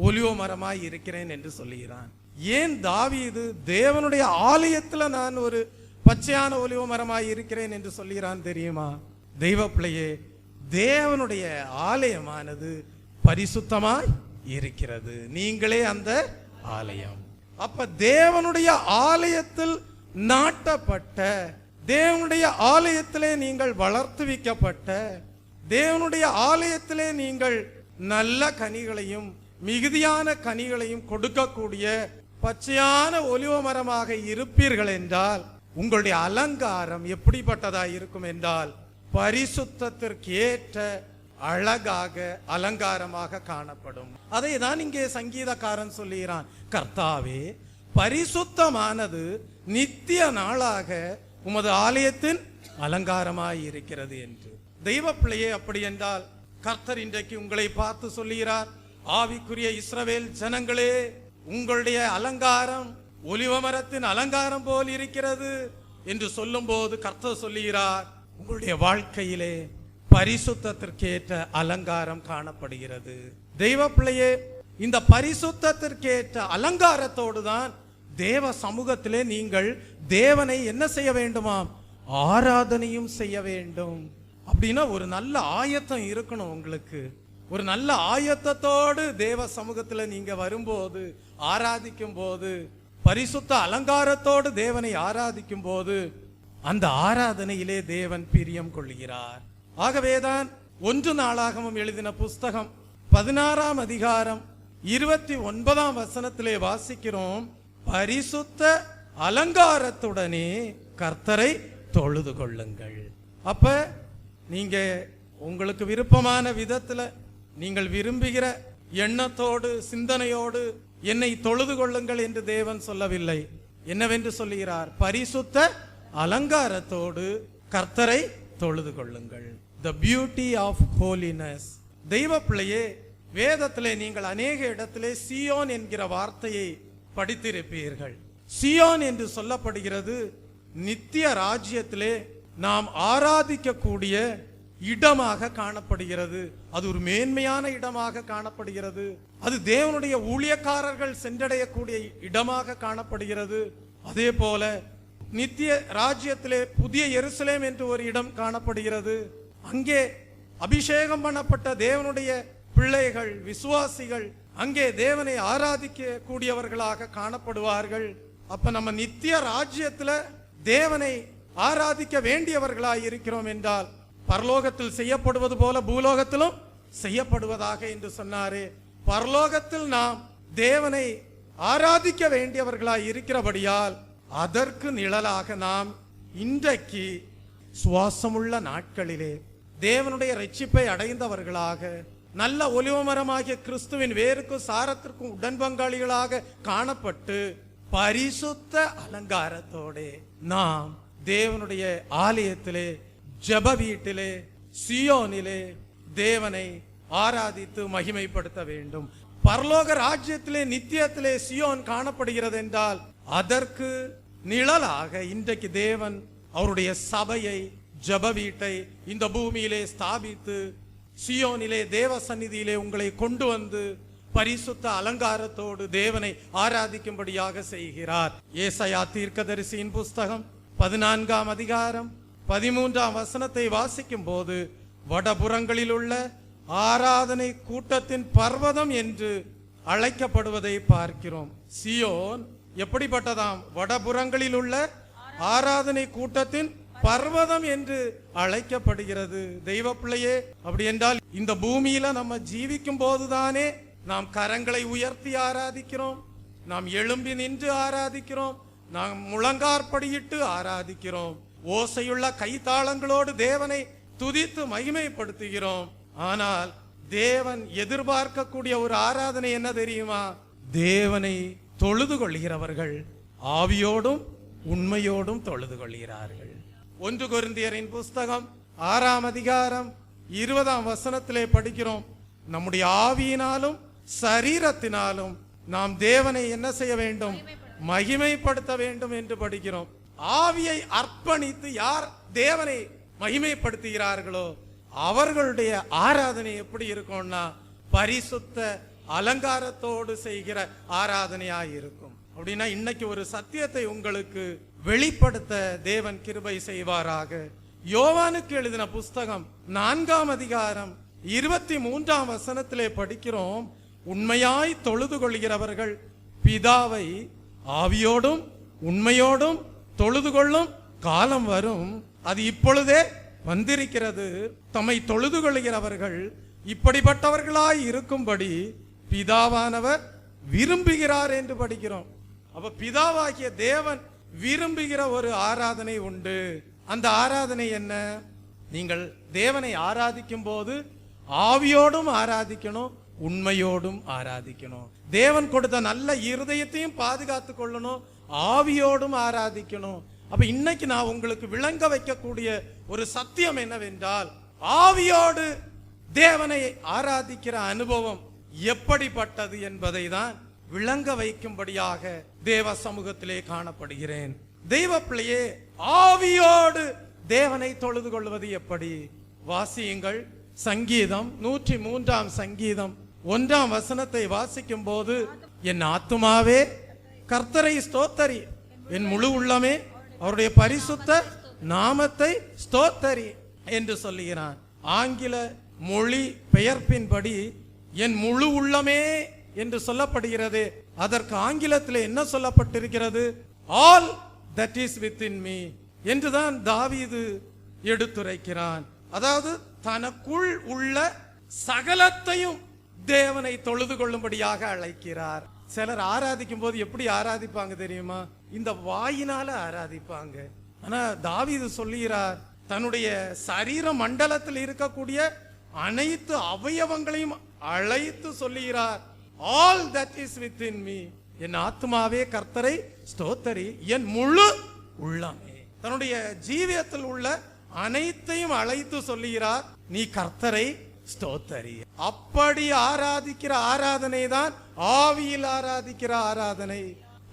ஒலிவ மரமாய் இருக்கிறேன் என்று சொல்லுகிறான். ஏன் தாவீது தேவனுடைய ஆலயத்துல நான் ஒரு பச்சையான ஒலிவ மரமாய் இருக்கிறேன் என்று சொல்லுகிறான் தெரியுமா? தெய்வ பிள்ளையே, தேவனுடைய ஆலயமானது பரிசுத்தமாய் இருக்கிறது. நீங்களே அந்த ஆலயம். அப்ப தேவனுடைய ஆலயத்தில் நாட்டப்பட்ட, தேவனுடைய ஆலயத்திலே நீங்கள் வளர்த்துவிக்கப்பட்ட, தேவனுடைய ஆலயத்திலே நீங்கள் நல்ல கனிகளையும் மிகுதியான கனிகளையும் கொடுக்கக்கூடிய பச்சையான ஒலிவ மரமாக இருப்பீர்கள் என்றால் உங்களுடைய அலங்காரம் எப்படிப்பட்டதா இருக்கும் என்றால் பரிசுத்தத்திற்கு ஏற்ற அழகாக அலங்காரமாக காணப்படும். அதை தான் இங்கே சங்கீதக்காரன் சொல்லுகிறான், கர்த்தாவே பரிசுத்தமானது நித்திய நாளாக உமது ஆலயத்தின் அலங்காரமாய் இருக்கிறது என்று. தெய்வ பிள்ளையே, அப்படி என்றால் கர்த்தர் இன்றைக்கு உங்களை பார்த்து சொல்லுகிறார், ஆவிக்குரிய இஸ்ரவேல் ஜனங்களே, உங்களுடைய அலங்காரம் ஒலிவ மரத்தின் அலங்காரம் போல் இருக்கிறது என்று சொல்லும் போது கர்த்தர் சொல்லுகிறார், உங்களுடைய வாழ்க்கையிலே பரிசுத்தத்திற்கேற்ற அலங்காரம் காணப்படுகிறது. தெய்வ பிள்ளையே, இந்த பரிசுத்தத்திற்கேற்ற அலங்காரத்தோடு தான் தேவ சமூகத்திலே நீங்கள் தேவனை என்ன செய்ய வேண்டுமாம்? ஆராதனையும் செய்ய வேண்டும். அப்படின்னா ஒரு நல்ல ஆயத்தம் இருக்கணும் உங்களுக்கு. ஒரு நல்ல ஆயத்தத்தோடு தேவ சமூகத்துல நீங்க வரும்போது, ஆராதிக்கும் போது, பரிசுத்த அலங்காரத்தோடு தேவனை ஆராதிக்கும் போது அந்த ஆராதனையிலே தேவன் பிரியம் கொள்கிறார். ஆகவேதான் 1 நாளாகமம் எழுதின புஸ்தகம் 16ஆம் அதிகாரம் 29ஆம் வசனத்திலே வாசிக்கிறோம், பரிசுத்த அலங்காரத்துடனே கர்த்தரை தொழுது கொள்ளுங்கள். அப்ப நீங்க உங்களுக்கு விருப்பமான விதத்துல, நீங்கள் விரும்புகிற எண்ணத்தோடு சிந்தனையோடு என்னை தொழுது கொள்ளுங்கள் என்று தேவன் சொல்லவில்லை. என்னவென்று சொல்லுகிறார்? பரிசுத்த அலங்காரத்தோடு கர்த்தரை தொழுது கொள்ளுங்கள். The beauty of holiness. தெய்வ பிள்ளையே, வேதத்திலே நீங்கள் அநேக இடத்திலே சியோன் என்கிற வார்த்தையை படித்திருப்பீர்கள். சியோன் என்று சொல்லப்படுகிறது நித்திய ராஜ்யத்திலே நாம் ஆராதிக்கக்கூடிய இடமாக காணப்படுகிறது. அது ஒரு மேன்மையான இடமாக காணப்படுகிறது. அது தேவனுடைய ஊழியக்காரர்கள் சென்றடையக்கூடிய இடமாக காணப்படுகிறது. அதே போல நித்திய ராஜ்யத்திலே புதிய எருசலேம் என்று ஒரு இடம் காணப்படுகிறது. அங்கே அபிஷேகம் பண்ணப்பட்ட தேவனுடைய பிள்ளைகள், விசுவாசிகள் அங்கே தேவனை ஆராதிக்க கூடியவர்களாக காணப்படுவார்கள். அப்ப நம்ம நித்திய ராஜ்யத்துல தேவனை ஆராதிக்க வேண்டியவர்களாய் இருக்கிறோம் என்றால், பரலோகத்தில் செய்யப்படுவது போல பூலோகத்திலும் செய்யப்படுவதாக என்று சொன்னாரே, பரலோகத்தில் நாம் தேவனை ஆராதிக்க வேண்டியவர்களாய் இருக்கிறபடியால் அதற்கு நிழலாக நாம் இன்றைக்கு சுவாசமுள்ள நாட்களிலே தேவனுடைய ரட்சிப்பை அடைந்தவர்களாக, நல்ல ஒலிவமரமாகிய கிறிஸ்துவின் வேருக்கும் சாரத்திற்கும் உடன் பங்காளிகளாக காணப்பட்டு பரிசுத்த அலங்காரத்தோட நாம் தேவனுடைய ஆலயத்திலே, ஜெப வீட்டிலே, சியோனிலே தேவனை ஆராதித்து மகிமைப்படுத்த வேண்டும். பரலோக ராஜ்யத்திலே நித்தியத்திலே சியோன் காணப்படுகிறது என்றால் அதற்கு நிழலாக இன்றைக்கு தேவன் அவருடைய சபையை, ஜெப வீட்டை இந்த பூமியிலே ஸ்தாபித்து சியோனிலே தேவ சந்நிதியிலே உங்களை கொண்டு வந்து பரிசுத்த அலங்காரத்தோடு தேவனை ஆராதிக்கும்படியாக செய்கிறார். ஏசாயா தீர்க்கதரிசியின் புஸ்தகம் 14ஆம் அதிகாரம் 13ஆம் வசனத்தை வாசிக்கும் போது, வடபுறங்களில் உள்ள ஆராதனை கூட்டத்தின் பர்வதம் என்று அழைக்கப்படுவதை பார்க்கிறோம். சியோன் எப்படிப்பட்டதாம்? வடபுறங்களில் உள்ள ஆராதனை கூட்டத்தின் பர்வதம் என்று அழைக்கப்படுகிறது. தெய்வ பிள்ளையே, அப்படி என்றால் இந்த பூமியில நம்ம ஜீவிக்கும் போதுதானே நாம் கரங்களை உயர்த்தி ஆராதிக்கிறோம், நாம் எழும்பி நின்று ஆராதிக்கிறோம், நாம் முழங்கார்படியிட்டு ஆராதிக்கிறோம், ஓசையுள்ள கைத்தாளங்களோடு தேவனை துதித்து மகிமைப்படுத்துகிறோம். ஆனால் தேவன் எதிர்பார்க்கக்கூடிய ஒரு ஆராதனை என்ன தெரியுமா? தேவனை தொழுது கொள்கிறவர்கள் ஆவியோடும் உண்மையோடும் தொழுது கொள்கிறார்கள். 1 கொரிந்தியரின் புஸ்தகம் 6ஆம் அதிகாரம் 20ஆம் வசனத்திலே படிக்கிறோம், நம்முடைய ஆவியினாலும் சரீரத்தினாலும் நாம் தேவனை என்ன செய்ய வேண்டும்? மகிமைப்படுத்த வேண்டும் என்று படிக்கிறோம். ஆவியை அர்ப்பணித்து யார் தேவனை மகிமைப்படுத்துகிறார்களோ அவர்களுடைய ஆராதனை எப்படி இருக்கும்னா பரிசுத்த அலங்காரத்தோடு செய்கிற ஆராதனையாய் இருக்கும். அப்படின்னா இன்னைக்கு ஒரு சத்தியத்தை உங்களுக்கு வெளிப்படுத்த தேவன் கிருபை செய்வாராக. யோவானுக்கு எழுதின புஸ்தகம் 4ஆம் அதிகாரம் 23ஆம் வசனத்திலே படிக்கிறோம், உண்மையாய் தொழுது கொள்கிறவர்கள் பிதாவை ஆவியோடும் உண்மையோடும் தொழுது கொள்ளும் காலம் வரும், அது இப்பொழுதே வந்திருக்கிறது. தம்மை தொழுது கொள்கிறவர்கள் இப்படிப்பட்டவர்களாய் இருக்கும்படி பிதாவானவர் விரும்புகிறார் என்று படிக்கிறோம். அப்ப பிதாவாகிய தேவன் விரும்புகிற ஒரு ஆராதனை உண்டு. அந்த ஆராதனை என்ன? நீங்கள் தேவனை ஆராதிக்கும் போது ஆவியோடும் ஆராதிக்கணும், உண்மையோடும் ஆராதிக்கணும். தேவன் கொடுத்த நல்ல இருதயத்தையும் பாதுகாத்து கொள்ளணும், ஆவியோடும் ஆராதிக்கணும். அப்ப இன்னைக்கு நான் உங்களுக்கு விளங்க வைக்கக்கூடிய ஒரு சத்தியம் என்னவென்றால், ஆவியோடு தேவனை ஆராதிக்கிற அனுபவம் எப்படிப்பட்டது என்பதை தான் விளங்க வைக்கும்படியாக தேவ சமூகத்திலே காணப்படுகிறேன். தெய்வ பிள்ளையே, ஆவியோடு தேவனை தொழுது கொள்வது எப்படி? வாசியுங்கள். சங்கீதம் 103 சங்கீதம் 1 வசனத்தை வாசிக்கும் போது, என் ஆத்துமாவே கர்த்தரை ஸ்தோத்தரி, என் முழு உள்ளமே அவருடைய பரிசுத்த நாமத்தை ஸ்தோத்தரி என்று சொல்லுகிறான். ஆங்கில மொழி பெயர்ப்பின்படி என் முழு உள்ளமே என்று சொல்லப்படுகிறது. அதற்கு ஆங்கிலத்தில் என்ன சொல்லப்பட்டிருக்கிறது? All that is within me என்றுதான் தாவீது எடுத்துரைக்கிறான். அதாவது தனக்குள் உள்ள சகலத்தையும் தேவனை தொழுது கொள்ளும்படியாக அழைக்கிறார். சிலர் ஆராதிக்கும் போது எப்படி ஆராதிப்பாங்க தெரியுமா? இந்த வாயினால ஆராதிப்பாங்க. ஆனா தாவீது சொல்லுகிறார், தன்னுடைய சரீர மண்டலத்தில் இருக்கக்கூடிய அனைத்து அவயவங்களையும் அழைத்து சொல்லுகிறார், all that is within me, என் ஆத்மாவே கர்த்தரை ஸ்தோத்தரி, என் முழு உள்ளமே. தன்னுடைய ஜீவியத்தில் உள்ள அனைத்தையும் அழைத்து சொல்லுகிறார், நீ கர்த்தரை ஸ்தோத்தரி. அப்படி ஆராதிக்கிற ஆராதனை தான் ஆவியில் ஆராதிக்கிற ஆராதனை.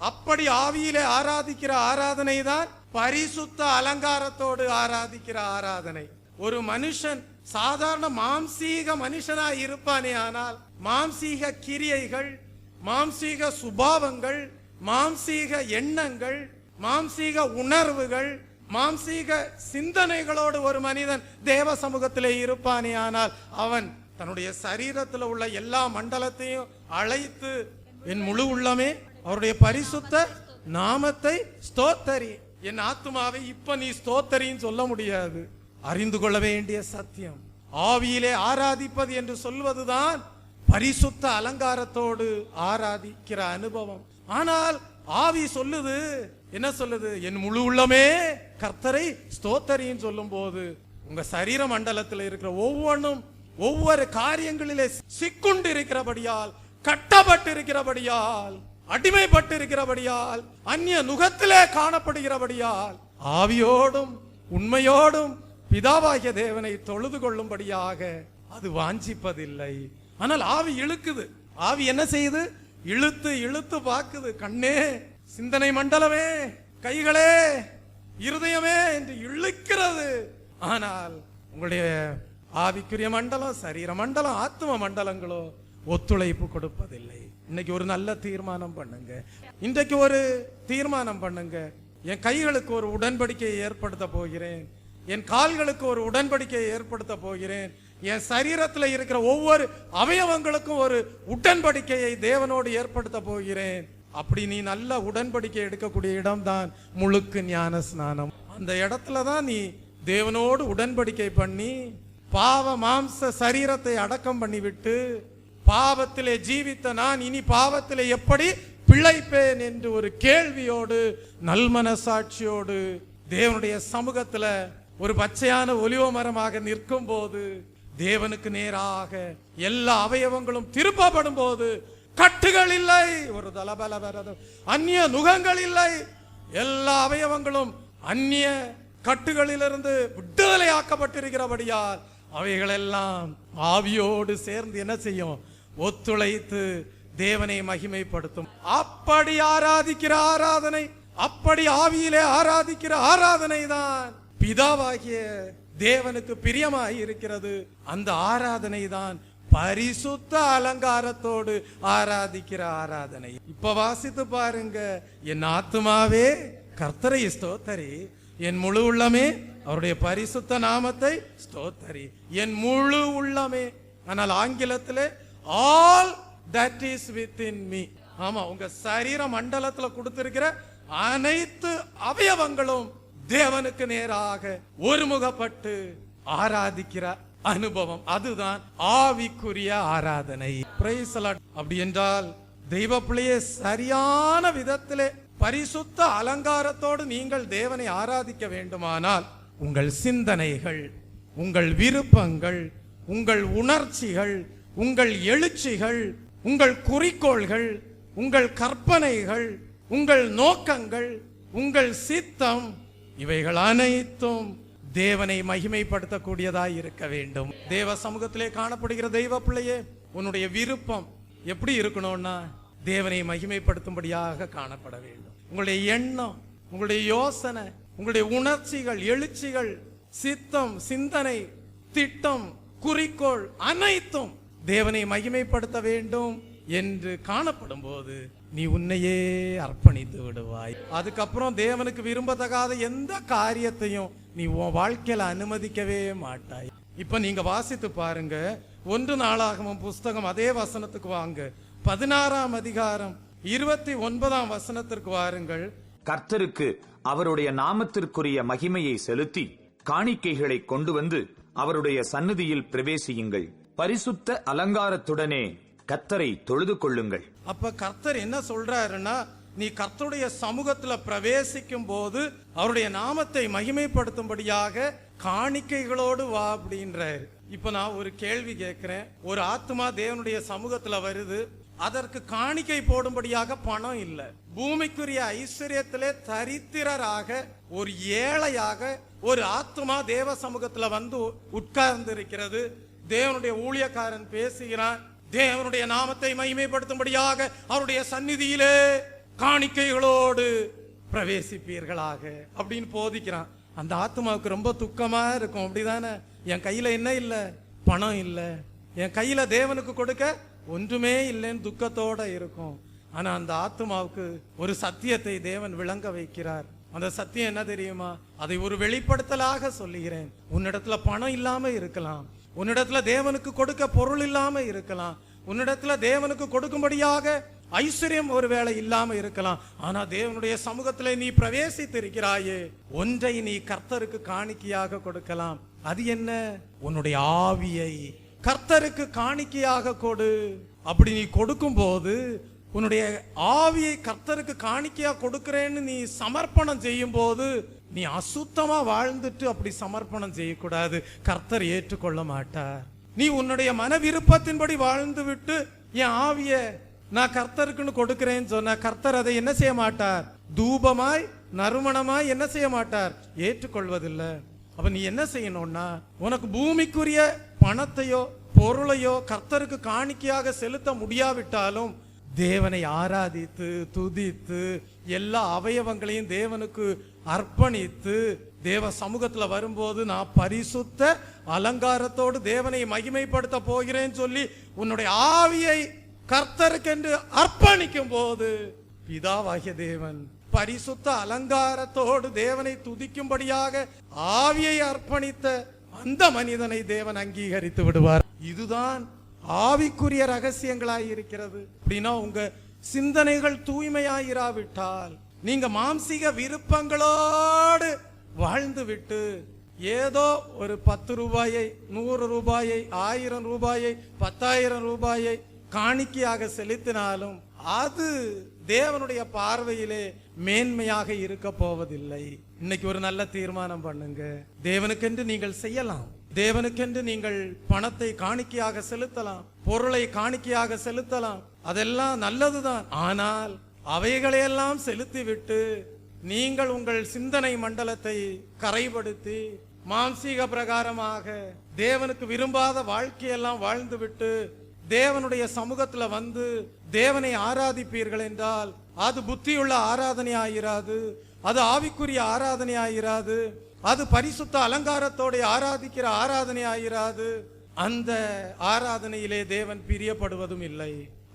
அப்படி ஆவியிலே ஆராதிக்கிற ஆராதனை தான் பரிசுத்த அலங்காரத்தோடு ஆராதிக்கிற ஆராதனை. ஒரு மனுஷன் சாதாரண மாம்சீக மனுஷனாய் இருப்பானே ஆனால், மாம்சீக கிரியைகள், மாம்சீக சுபாவங்கள், மாம்சீக எண்ணங்கள், மாம்சீக உணர்வுகள், மாம்சீக சிந்தனைகளோடு ஒரு மனிதன் தேவ சமூகத்திலே இருப்பானே ஆனால், அவன் தன்னுடைய சரீரத்தில் உள்ள எல்லா மண்டலத்தையும் அழைத்து, என் முழு உள்ளமே அவருடைய பரிசுத்த நாமத்தை ஸ்தோத்தரி, என் ஆத்துமாவை இப்ப நீ ஸ்தோத்தரின்னு சொல்ல முடியாது. அறிந்து கொள்ள வேண்டிய சத்தியம், ஆவியிலே ஆராதிப்பது என்று சொல்வதுதான் பரிசுத்த அலங்காரத்தோடு ஆராதிக்கிற அனுபவம். ஆனால் ஆவி சொல்லுது, என்ன சொல்லுது? என் முழு உள்ளமே கர்த்தரை ஸ்தோத்தரின்னு சொல்லும் போது, உங்க சரீர மண்டலத்தில் இருக்கிற ஒவ்வொன்றும் ஒவ்வொரு காரியங்களிலே சிக்குண்டு இருக்கிறபடியால், கட்டப்பட்டு இருக்கிறபடியால், அடிமைப்பட்டு இருக்கிறபடியால், அந்நிய நுகத்திலே காணப்படுகிறபடியால், ஆவியோடும் உண்மையோடும் பிதாவாகிய தேவனை தொழுது கொள்ளும்படியாக அது வாஞ்சிப்பதில்லை. ஆனால் ஆவி இழுக்குது. ஆவி என்ன செய்யுது? இழுத்து இழுத்து பார்க்குது. கண்ணே, சிந்தனை மண்டலமே, கைகளே, இருதயமே என்று இழுக்கிறது. ஆனால் உங்களுடைய ஆவிக்குரிய மண்டலம், சரீர மண்டலம், ஆத்ம மண்டலங்களோ ஒத்துழைப்பு கொடுப்பதில்லை. இன்னைக்கு ஒரு நல்ல தீர்மானம் பண்ணுங்க. இன்றைக்கு ஒரு தீர்மானம் பண்ணுங்க. என் கைகளுக்கு ஒரு உடன்படிக்கையை ஏற்படுத்த போகிறேன், என் கால்களுக்கு ஒரு உடன்படிக்கையை ஏற்படுத்த போகிறேன், என் சரீரத்தில் இருக்கிற ஒவ்வொரு அவயவங்களுக்கும் ஒரு உடன்படிக்கையை தேவனோடு ஏற்படுத்த போகிறேன். அப்படி நீ நல்ல உடன்படிக்கை எடுக்கக்கூடிய இடம்தான் முழுக்கு ஞான ஸ்நானம். அந்த இடத்துல தான் நீ தேவனோடு உடன்படிக்கை பண்ணி, பாவ மாம்ச சரீரத்தை அடக்கம் பண்ணிவிட்டு, பாவத்திலே ஜீவித்த நான் இனி பாவத்திலே எப்படி பிழைப்பேன் என்று ஒரு கேள்வியோடு, நல்மனசாட்சியோடு தேவனுடைய சமூகத்துல ஒரு பச்சையான ஒலிவ மரமாக நிற்கும் போது, தேவனுக்கு நேராக எல்லா அவயவங்களும் திருப்பப்படும் போது, கட்டுகள் இல்லை, ஒரு தலபல அந்நிய நுகங்கள் இல்லை, எல்லா அவயவங்களும் அந்நிய கட்டுகளிலிருந்து விடுதலையாக்கப்பட்டிருக்கிறபடியால் அவைகள் எல்லாம் ஆவியோடு சேர்ந்து என்ன செய்யும்? ஒத்துழைத்து தேவனை மகிமைப்படுத்தும். அப்படி ஆராதிக்கிற ஆராதனை, அப்படி ஆவியிலே ஆராதிக்கிற ஆராதனை தான் பிதாவாகிய தேவனுக்கு பிரியமாய் இருக்கிறது. அந்த ஆராதனை தான் பரிசுத்த அலங்காரத்தோடு ஆராதிக்கிற ஆராதனை. இப்ப வாசித்து பாருங்க. என் ஆத்துமாவே கர்த்தரை ஸ்தோத்தரி, என் முழு உள்ளமே அவருடைய பரிசுத்த நாமத்தை ஸ்தோத்தரி, என் முழு உள்ளமே. ஆனால் ஆங்கிலத்தில் all that is within me. ஆமா, உங்க சரீர மண்டலத்துல கொடுத்திருக்கிற அனைத்து அவயவங்களும் தேவனுக்கு நேராக ஒருமுகப்பட்டு ஆராதிக்கிற அனுபவம், அதுதான் ஆவிக்குரிய ஆராதனை. Praise the Lord. அப்படி என்றால் தெய்வ பிள்ளையே, சரியான விதத்திலே பரிசுத்த அலங்காரத்தோடு நீங்கள் தேவனை ஆராதிக்க வேண்டுமானால், உங்கள் சிந்தனைகள், உங்கள் விருப்பங்கள், உங்கள் எண்ணங்கள், மாம்சீக எண்ணங்கள், மாம்சீக உணர்வுகள், மாம்சீக சிந்தனைகள், அவைகள் எல்லாம் ஆவியோடு சேர்ந்து என்ன செய்யும்? ஒத்துழைப்பு கொடுக்கும். அப்படி ஆராதிக்கிற ஆராதனை தான் பிதாவாகிய தேவனுக்கு பிரியமாய் இருக்கிறது. அந்த ஆராதனை தான் பரிசுத்த அலங்காரத்தோடு ஆராதிக்கிற ஆராதனை. இப்ப வாசித்து பாருங்க. என் ஆத்துமாவே கர்த்தரை ஸ்தோத்தரி, என் முழு உள்ளமே அவருடைய பரிசுத்த நாமத்தை ஸ்தோத்தரி, என் முழு உள்ளமே. ஆனால் ஆங்கிலத்திலே all that is within me. ஆமா, உங்க சரீர மண்டலத்துல கொடுத்திருக்கிற அனைத்து அவயவங்களும் தேவனுக்கு நேராக ஒருமுகப்பட்டு ஆராதிக்கிற அனுபவம், அதுதான் ஆவிக்குரிய ஆராதனை. Praise the Lord. அப்படி என்றால் தெய்வ பிள்ளையே, சரியான விதத்திலே பரிசுத்த அலங்காரத்தோடு நீங்கள் தேவனை ஆராதிக்க வேண்டுமானால், உங்கள் சிந்தனைகள், உங்கள் உணர்ச்சிகள், உங்கள் எழுச்சிகள், உங்கள் குறிக்கோள்கள், உங்கள் கற்பனைகள், உங்கள் நோக்கங்கள், உங்கள் சித்தம், இவைகள் அனைத்தும் தேவனை மகிமைப்படுத்தக்கூடியதாய் இருக்க வேண்டும். தேவ சமூகத்திலே காணப்படுகிற தெய்வ பிள்ளையே, உன்னுடைய விருப்பம் எப்படி இருக்கணும்னா தேவனை மகிமைப்படுத்தும்படியாக காணப்பட வேண்டும். உங்களுடைய எண்ணம், உங்களுடைய யோசனை, உங்களுடைய உணர்ச்சிகள், எழுச்சிகள், சித்தம், சிந்தனை, திட்டம், குறிக்கோள் அனைத்தும் தேவனை மகிமைப்படுத்த வேண்டும் என்று காணப்படும் போது நீ உன்னையே அர்ப்பணித்து விடுவாய். அதுக்கப்புறம் தேவனுக்கு விரும்பத்தகாத எந்த காரியத்தையும் நீ உன் வாழ்க்கையில அனுமதிக்கவே மாட்டாய். இப்ப நீங்க வாசித்து பாருங்க, 1 நாளாகமம் புஸ்தகம் அதே வசனத்துக்கு வாங்க, 16ஆம் அதிகாரம் 29ஆம் வசனத்திற்கு வாருங்கள். கர்த்தருக்கு அவருடைய நாமத்திற்குரிய மகிமையை செலுத்தி காணிக்கைகளை கொண்டு வந்து அவருடைய சந்நிதியில் பிரவேசியுங்கள். பரிசுத்த அலங்காரத்துடனே கர்த்தரை தொழுது கொள்ளுங்கள். அப்ப கர்த்தர் என்ன சொல்றாருன்னா, நீ கர்த்தருடைய சமூகத்துல பிரவேசிக்கும் போது அவருடைய நாமத்தை மகிமைப்படுத்தும்படியாக காணிக்கைகளோடு வா அப்படின்றாரு. இப்ப நான் ஒரு கேள்வி கேட்கிறேன். ஒரு ஆத்மா தேவனுடைய சமூகத்துல வருது, அதற்கு காணிக்கை போடும்படியாக பணம் இல்ல, பூமிக்குரிய ஐஸ்வர்யத்திலே தரித்திரராக ஒரு ஏழையாக ஒரு ஆத்மா தேவ சமூகத்துல வந்து உட்கார்ந்து இருக்கிறது. தேவனுடைய ஊழியக்காரன் பேசுகிறான், தேவனுடைய நாமத்தை மகிமைப்படுத்தும்படியாக அவருடைய சந்நிதியிலே காணிக்கைகளோடு பிரவேசிப்பீர்களாக அப்படின்னு போதிக்கிறான். அந்த ஆத்மாவுக்கு ரொம்ப துக்கமா இருக்கும், அப்படிதானே? என் கையில என்ன இல்ல? பணம் இல்ல, என் கையில தேவனுக்கு கொடுக்க ஒன்றுமே இல்லைன்னு துக்கத்தோட இருக்கும். ஆனா அந்த ஆத்மாவுக்கு ஒரு சத்தியத்தை தேவன் விளங்க வைக்கிறார். அந்த சத்தியம் என்ன தெரியுமா? அதை ஒரு வெளிப்படுத்தலாக சொல்லுகிறேன். உன்னிடத்துல பணம் இல்லாம இருக்கலாம், உன்னிடத்துல தேவனுக்கு கொடுக்க பொருள் இல்லாம இருக்கலாம், உன்னிடத்துல தேவனுக்கு கொடுக்கும்படியாக ஐஸ்வர்யம் ஒருவேளை இல்லாம இருக்கலாம். ஆனா தேவனுடைய சமூகத்திலே நீ பிரவேசித்து இருக்கிறாயே, ஒன்றை நீ கர்த்தருக்கு காணிக்கையாக கொடுக்கலாம். அது என்ன? உன்னுடைய ஆவியை கர்த்தருக்கு காணிக்கையாக கொடு. அப்படி நீ கொடுக்கும் போது உன்னுடைய ஆவியை கர்த்தருக்கு காணிக்கையா கொடுக்கிறேன்னு நீ சமர்ப்பணம் செய்யும் போது நீ அசுத்தமா வாழ்ந்துட்டு அப்படி சமர்ப்பணம் செய்யக்கூடாது, கர்த்தர் ஏற்றுக்கொள்ள மாட்டார். நீ உன்னுடைய மன விருப்பத்தின்படி வாழ்ந்து விட்டு என் ஆவிய நான் கர்த்தருக்குன்னு கொடுக்கிறேன்னு சொன்ன கர்த்தர் அதை என்ன செய்ய மாட்டார்? தூபமாய் நறுமணமாய் என்ன செய்ய மாட்டார்? ஏற்றுக்கொள்வதில்லை. அப்ப நீ என்ன செய்யணும்னா, உனக்கு பூமிக்குரிய பணத்தையோ பொருளையோ கர்த்தருக்கு காணிக்கையாக செலுத்த முடியாவிட்டாலும் தேவனை ஆராதித்து துதித்து எல்லா அவயவங்களையும் தேவனுக்கு அர்ப்பணித்து தேவ சமூகத்துல வரும்போது நான் பரிசுத்த அலங்காரத்தோடு தேவனை மகிமைப்படுத்த போகிறேன்னு சொல்லி உன்னுடைய ஆவியை கர்த்தருக்கென்று அர்ப்பணிக்கும் போது பிதாவாகிய தேவன் பரிசுத்த அலங்காரத்தோடு தேவனை துதிக்கும்படியாக ஆவியை அர்ப்பணித்த அந்த மனிதனை தேவன் அங்கீகரித்து விடுவார். இதுதான் ஆவிக்குரிய ரகசியங்களாய் இருக்கிறது. அப்படின்னா உங்க சிந்தனைகள் தூய்மையாயிராவிட்டால், நீங்க மாம்சீக விருப்பங்களோடு வாழ்ந்து விட்டு ஏதோ ஒரு 10 ரூபாயை 100 ரூபாயை 1000 ரூபாயை 10,000 ரூபாயை காணிக்கையாக செலுத்தினாலும் அது தேவனுடைய பார்வையிலே மேன்மையாக இருக்க போவதில்லை. இன்னைக்கு ஒரு நல்ல தீர்மானம் பண்ணுங்க. தேவனுக்கென்று நீங்கள் செய்யலாம், தேவனுக்கென்று நீங்கள் பணத்தை காணிக்கையாக செலுத்தலாம், பொருளை காணிக்கையாக செலுத்தலாம், அதெல்லாம் நல்லதுதான். ஆனால் அவைகளையெல்லாம் செலுத்திவிட்டு நீங்கள் உங்கள் சிந்தனை மண்டலத்தை கரைப்படுத்தி மாம்சீக பிரகாரமாக தேவனுக்கு விரும்பாத வாழ்க்கையெல்லாம் வாழ்ந்துவிட்டு தேவனுடைய சமூகத்துல வந்து தேவனை ஆராதிப்பீர்கள் என்றால் அது புத்தியுள்ள ஆராதனை ஆயிராது, அது ஆவிக்குரிய ஆராதனை ஆயிராது, அது பரிசுத்த அலங்காரத்தோட ஆராதிக்கிற ஆராதனை ஆயிராது. அந்த ஆராதனையிலே தேவன் பிரியப்படுவதும் இல்லை.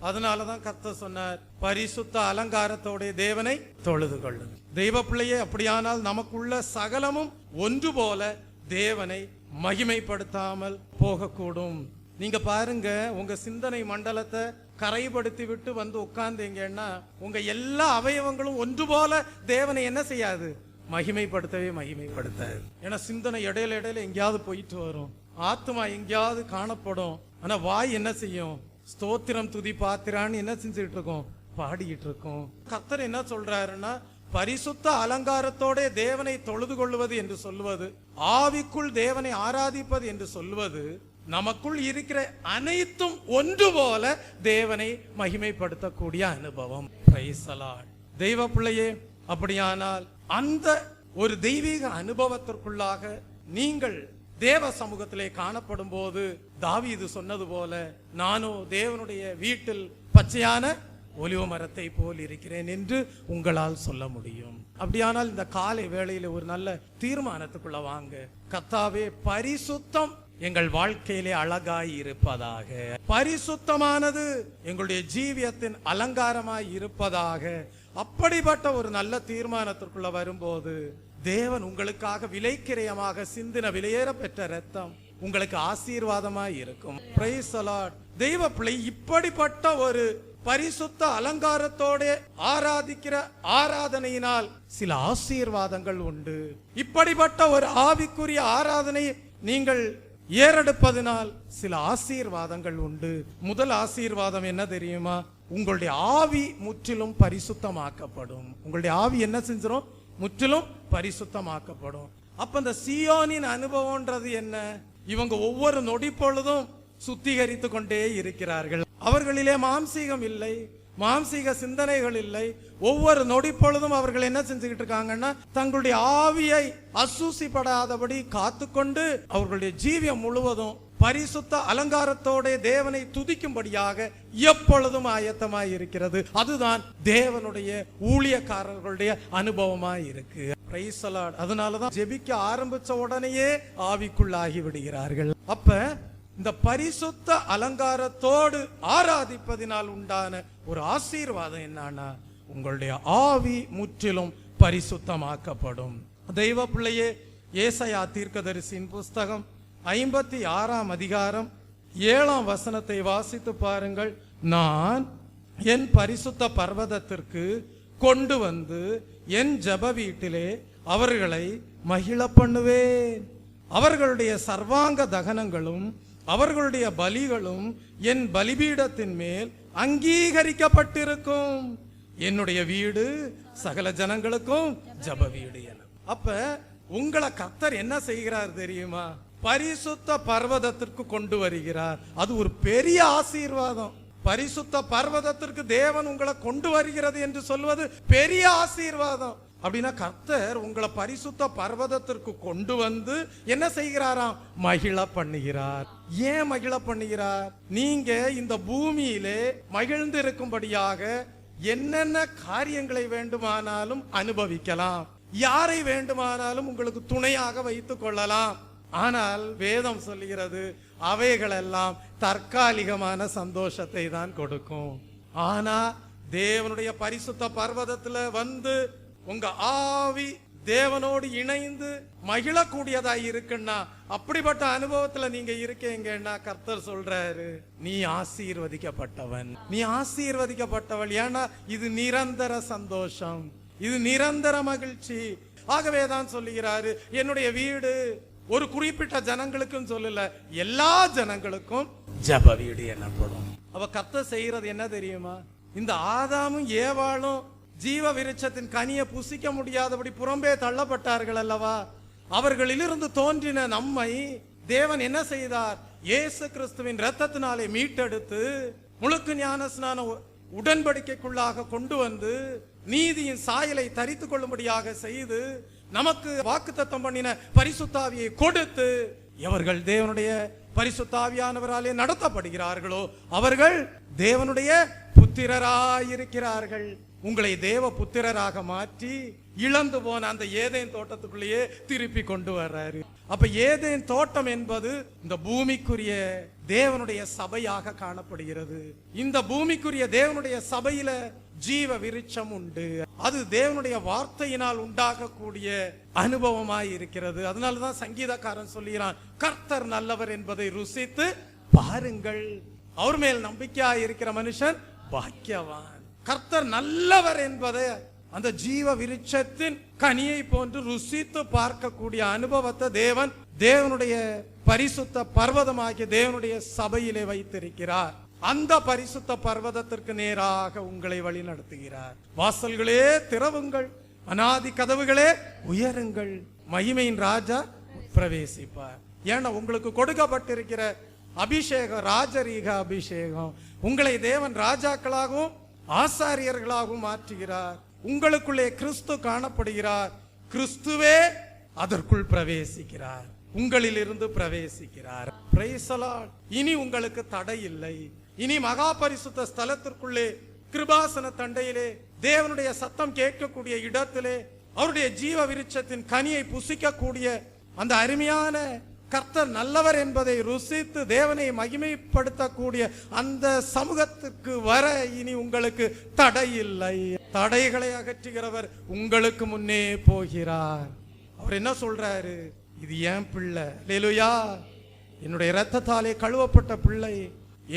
அதனாலதான் கர்த்தர் சொன்னார், பரிசுத்த அலங்காரத்தோட தேவனை தொழுது கொள்ளும். தெய்வ பிள்ளையே, அப்படியானால் நமக்குள்ள சகலமும் ஒன்று போல தேவனை மகிமைப்படுத்தாமல் போகக்கூடும். நீங்க பாருங்க, உங்க சிந்தனை மண்டலத்தை கரைப்படுத்தி விட்டு வந்து உட்கார்ந்தீங்கன்னா உங்க எல்லா அவயவங்களும் ஒன்று போல தேவனை என்ன செய்யாது? மகிமைப்படுத்தாது. ஏன்னா சிந்தனை இடையில இடையில எங்கேயாவது போயிட்டு வரும், ஆத்மா எங்கேயாவது காணப்படும். ஆனா வாய் என்ன செய்யும்? ஸ்தோத்திரம் துதி பாத்திரான்னு என்ன செஞ்சுட்டு இருக்கோம்? பாடிக்கிட்டு இருக்கோம். கர்த்தர் என்ன சொல்றாருன்னா, பரிசுத்த அலங்காரத்தோட தேவனை தொழுது கொள்வது என்று சொல்லுவது, ஆவிக்குள் தேவனை ஆராதிப்பது என்று சொல்லுவது நமக்குள் இருக்கிற அனைத்தும் ஒன்று போல தேவனை மகிமைப்படுத்தக்கூடிய அனுபவம். Praise the Lord. தெய்வ பிள்ளையே, அப்படியானால் அந்த ஒரு தெய்வீக அனுபவத்திற்குள்ளாக நீங்கள் தேவ சமூகத்திலே காணப்படும் போது தாவீது சொன்னது போல, நானோ தேவனுடைய வீட்டில் பச்சையான ஒலிவ மரத்தை போல் இருக்கிறேன் என்று உங்களால் சொல்ல முடியும். அப்படியானால் இந்த காலை வேளையில ஒரு நல்ல தீர்மானத்துக்குள்ள வாங்க. கர்த்தாவே, பரிசுத்தம் எங்கள் வாழ்க்கையிலே அழகாய் இருப்பதாக, பரிசுத்தமானது எங்களுடைய ஜீவியத்தின் அலங்காரமாய் இருப்பதாக. அப்படிப்பட்ட ஒரு நல்ல தீர்மானத்திற்குள்ள வரும்போது தேவன் உங்களுக்காக விலைக்கிரயமாக சிந்தின விலையேற பெற்ற ரத்தம் உங்களுக்கு ஆசீர்வாதமாய் இருக்கும். Praise the Lord. தெய்வ பிள்ளை, இப்படிப்பட்ட ஒரு பரிசுத்த அலங்காரத்தோட ஆராதிக்கிற ஆராதனையினால் சில ஆசீர்வாதங்கள் உண்டு. இப்படிப்பட்ட ஒரு ஆவிக்குரிய ஆராதனை நீங்கள் ஏறெடுப்பதனால் சில ஆசீர்வாதங்கள் உண்டு. முதல் ஆசீர்வாதம் என்ன தெரியுமா? உங்களுடைய ஆவி முற்றிலும் பரிசுத்தமாக்கப்படும். உங்களுடைய ஆவி என்ன செஞ்சிடும்? முற்றிலும் பரிசுத்தமாக்கப்படும். அப்ப இந்த சீயோனின் அனுபவம்ன்றது என்ன? இவங்க ஒவ்வொரு நொடி பொழுதும் சுத்திகரித்து கொண்டே இருக்கிறார்கள். அவர்களிலே மாம்சீகம் இல்லை, மாம்சீக சிந்தனைகள் இல்லை. ஒவ்வொரு நொடி பொழுதும் அவர்கள் என்ன செஞ்சுக்கிட்டு இருக்காங்கன்னா, தங்களுடைய ஆவியை அசூசிப்படாதபடி காத்துக்கொண்டு அவர்களுடைய ஜீவியம் முழுவதும் பரிசுத்த அலங்காரத்தோட தேவனை துதிக்கும்படியாக எப்பொழுதும் ஆயத்தமாய் இருக்கிறது. அதுதான் தேவனுடைய ஊழியக்காரர்களுடைய அனுபவமாய் இருக்கு. Praise the Lord. அதனாலதான் ஜெபிக்க ஆரம்பிச்ச உடனேயே ஆவிக்குள்ளாகி விடுகிறார்கள். அப்ப இந்த பரிசுத்த அலங்காரத்தோடு ஆராதிப்பதினால் உண்டான ஒரு ஆசீர்வாதம் என்னன்னா, உங்களுடைய ஆவி முற்றிலும் பரிசுத்தமாக்கப்படும். தெய்வ பிள்ளையே, ஏசாயா தீர்க்கதரிசியின் புஸ்தகம் 56ஆம் அதிகாரம் 7ஆம் வசனத்தை வாசித்து பாருங்கள். நான் என் பரிசுத்த பர்வதத்திற்கு கொண்டு வந்து என் ஜெப வீட்டிலே அவர்களை மகிழ பண்ணுவேன். அவர்களுடைய சர்வாங்க தகனங்களும் அவர்களுடைய பலிகளும் என் பலிபீடத்தின் மேல் அங்கீகரிக்கப்பட்டிருக்கும். என்னுடைய வீடு சகல ஜனங்களுக்கும் ஜெப வீடு என. அப்ப உங்களை கர்த்தர் என்ன செய்கிறார் தெரியுமா? பரிசுத்த பர்வதத்திற்கு கொண்டு வருகிறார். அது ஒரு பெரிய ஆசீர்வாதம். பரிசுத்த பர்வதத்திற்கு தேவன் உங்களை கொண்டு வருகிறது என்று சொல்வது பெரிய ஆசீர்வாதம். அப்படின்னா கர்த்தர் உங்களை பரிசுத்த பர்வதத்திற்கு கொண்டு வந்து என்ன செய்கிறாராம்? மகிழ பண்ணுகிறார். ஏன் மகிழ பண்ணுகிறார்? நீங்க இந்த பூமியிலே மகிழ்ந்து இருக்கும்படியாக என்னென்ன காரியங்களை வேண்டுமானாலும் அனுபவிக்கலாம், யாரை வேண்டுமானாலும் உங்களுக்கு துணையாக வைத்துக் கொள்ளலாம். ஆனால் வேதம் சொல்லுகிறது, அவைகளெல்லாம் தற்காலிகமான சந்தோஷத்தை தான் கொடுக்கும். ஆனா தேவனுடைய பரிசுத்த பர்வதத்துல வந்து உங்க ஆவி தேவனோடு இணைந்து மகிழக்கூடியதாய் இருக்குன்னா, அப்படிப்பட்ட அனுபவத்துல நீங்க இருக்கீங்கன்னா கர்த்தர் சொல்றாரு, நீ ஆசீர்வதிக்கப்பட்டவன், நீ ஆசீர்வதிக்கப்பட்டவள். ஏன்னா இது நிரந்தர சந்தோஷம், இது நிரந்தர மகிழ்ச்சி. ஆகவேதான் சொல்லுகிறாரு, என்னுடைய வீடு ஒரு குறிப்பிட்ட ஜனங்களுக்கும் சொல்லல, எல்லா ஜனங்களுக்கும் ஜெப வீடு எனப்படும். அவ கர்த்தர் செய்யறது என்ன தெரியுமா? இந்த ஆதாமும் ஏவாளும் ஜீவ விருட்சத்தின் கனியை புசிக்க முடியாதபடி புறம்பே தள்ளப்பட்டார்கள் அல்லவா? அவர்களிலிருந்து தோன்றின நம்மை தேவன் என்ன செய்தார்? இயேசு கிறிஸ்துவின் இரத்தத்தினாலே மீட்டெடுத்து முழுக்கு ஞானஸ்நான உடன்படிக்கைக்குள்ளாக கொண்டு வந்து நீதியின் சாயலை தரித்துக் கொள்ளும்படியாக செய்து நமக்கு வாக்குத்தத்தம் பண்ணின பரிசுத்தாவியை கொடுத்து, எவர்கள் தேவனுடைய பரிசுத்தாவியானவராலே நடத்தப்படுகிறார்களோ அவர்கள் தேவனுடைய புத்திரராயிருக்கிறார்கள். உங்களை தேவ புத்திரராக மாற்றி இழந்து போன அந்த ஏதேன் தோட்டத்துக்குள்ளேயே திருப்பி கொண்டு வர்றாரு. அப்ப ஏதேன் தோட்டம் என்பது இந்த பூமிக்குரிய தேவனுடைய சபையாக காணப்படுகிறது. இந்த பூமிக்குரிய தேவனுடைய சபையில ஜீவ விருட்சம் உண்டு. அது தேவனுடைய வார்த்தையினால் உண்டாகக்கூடிய அனுபவமாய் இருக்கிறது. அதனாலதான் சங்கீதக்காரன் சொல்லுகிறான், கர்த்தர் நல்லவர் என்பதை ருசித்து பாருங்கள். அவர் மேல் நம்பிக்கையா இருக்கிற மனுஷன் பாக்கியவான். கர்த்தர் நல்லவர் என்பதை அந்த ஜீவ விருட்சத்தின் கனியை போன்று ருசித்து பார்க்கக்கூடிய அனுபவத்தை தேவன் தேவனுடைய பரிசுத்த பர்வதமாகிய தேவனுடைய சபையிலே வைத்திருக்கிறார். அந்த பரிசுத்த பர்வதத்திற்கு நேராக உங்களை வழி நடத்துகிறார். வாசல்களே திறவுங்கள், அநாதி கதவுகளே உயருங்கள், மகிமையின் ராஜா பிரவேசிப்பார். ஏன்னா உங்களுக்கு கொடுக்கப்பட்டிருக்கிற அபிஷேகம் ராஜரீக அபிஷேகம். உங்களை தேவன் ராஜாக்களாகவும் ஆசாரியர்களாகவும் மாற்றுகிறார். உங்களுக்குள்ளே கிறிஸ்து காணப்படுகிறார். கிறிஸ்துவே அதற்குள் பிரவேசிக்கிறார், உங்களில் இருந்து பிரவேசிக்கிறார். Praise the Lord. இனி உங்களுக்கு தடை இல்லை. இனி மகா பரிசுத்த ஸ்தலத்திற்குள்ளே கிருபாசன தண்டையிலே தேவனுடைய சத்தம் கேட்கக்கூடிய இடத்திலே அவருடைய ஜீவ விருட்சத்தின் கனியை புசிக்கக்கூடிய அந்த அருமையான கர்த்தர் நல்லவர் என்பதை ருசித்து தேவனை மகிமைப்படுத்தக்கூடிய அந்த சமூகத்துக்கு வர இனி உங்களுக்கு தடை இல்லை. தடைகளை அகற்றுகிறவர் உங்களுக்கு முன்னே போகிறார். அவர் என்ன சொல்றாரு? இது என் பிள்ளை, அல்லேலூயா, என்னுடைய இரத்தத்தாலே கழுவப்பட்ட பிள்ளை,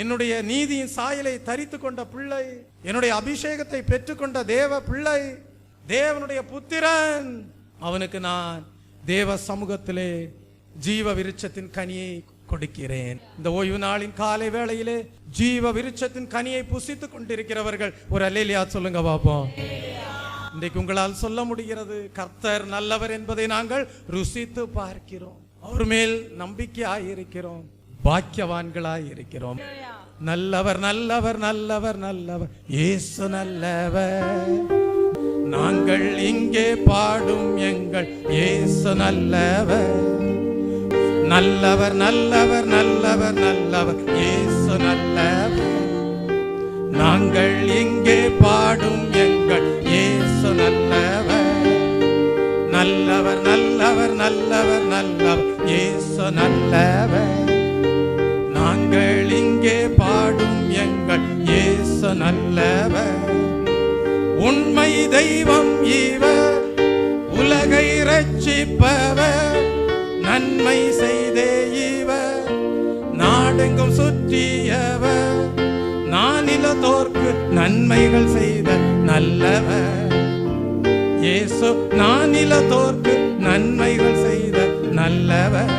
என்னுடைய நீதியின் சாயலை தரித்து கொண்ட பிள்ளை, என்னுடைய அபிஷேகத்தை பெற்றுக்கொண்ட தேவ பிள்ளை, தேவனுடைய புத்திரன். அவனுக்கு நான் தேவ சமூகத்திலே ஜீவ விருட்சத்தின் கனியை கொடுக்கிறேன். இந்த ஓய்வு நாளின் காலை வேளையிலே ஜீவ விருட்சத்தின் கனியை புசித்துக் கொண்டிருக்கிறவர்கள் ஒரு அல்லேலூயா சொல்லுங்க பாப்போம். இன்றைக்கு உங்களால் சொல்ல முடிகிறது, கர்த்தர் நல்லவர் என்பதை நாங்கள் ருசித்து பார்க்கிறோம். அவர் மேல் நம்பிக்கையாய் இருக்கிறோம், பாக்கியவான்களாய் இருக்கிறோம். நல்லவர் நல்லவர் நல்லவர் நல்லவர் இயேசு நல்லவர். நாங்கள் இங்கே பாடும் எங்கள் இயேசு நல்லவர். நல்லவர் நல்லவர் நல்லவர் நல்லவர் இயேசு நல்லவர். நாங்கள் இங்கே பாடும் எங்கள் இயேசு நல்லவர். நல்லவர் நல்லவர் நல்லவர் நல்லவர் இயேசு நல்லவர். நாங்கள் இங்கே பாடும் எங்கள் இயேசு நல்லவர். உண்மை தெய்வம் இவர், உலகை ரட்சிப்பவர், நன்மை செய்தே இவர், நாடெங்கும் சுற்றியவர், நானிலத்தோர்க்கு நன்மைகள் செய்த நல்லவர். இயேசு நானிலத்தோர்க்கு நன்மைகள் செய்த நல்லவர்.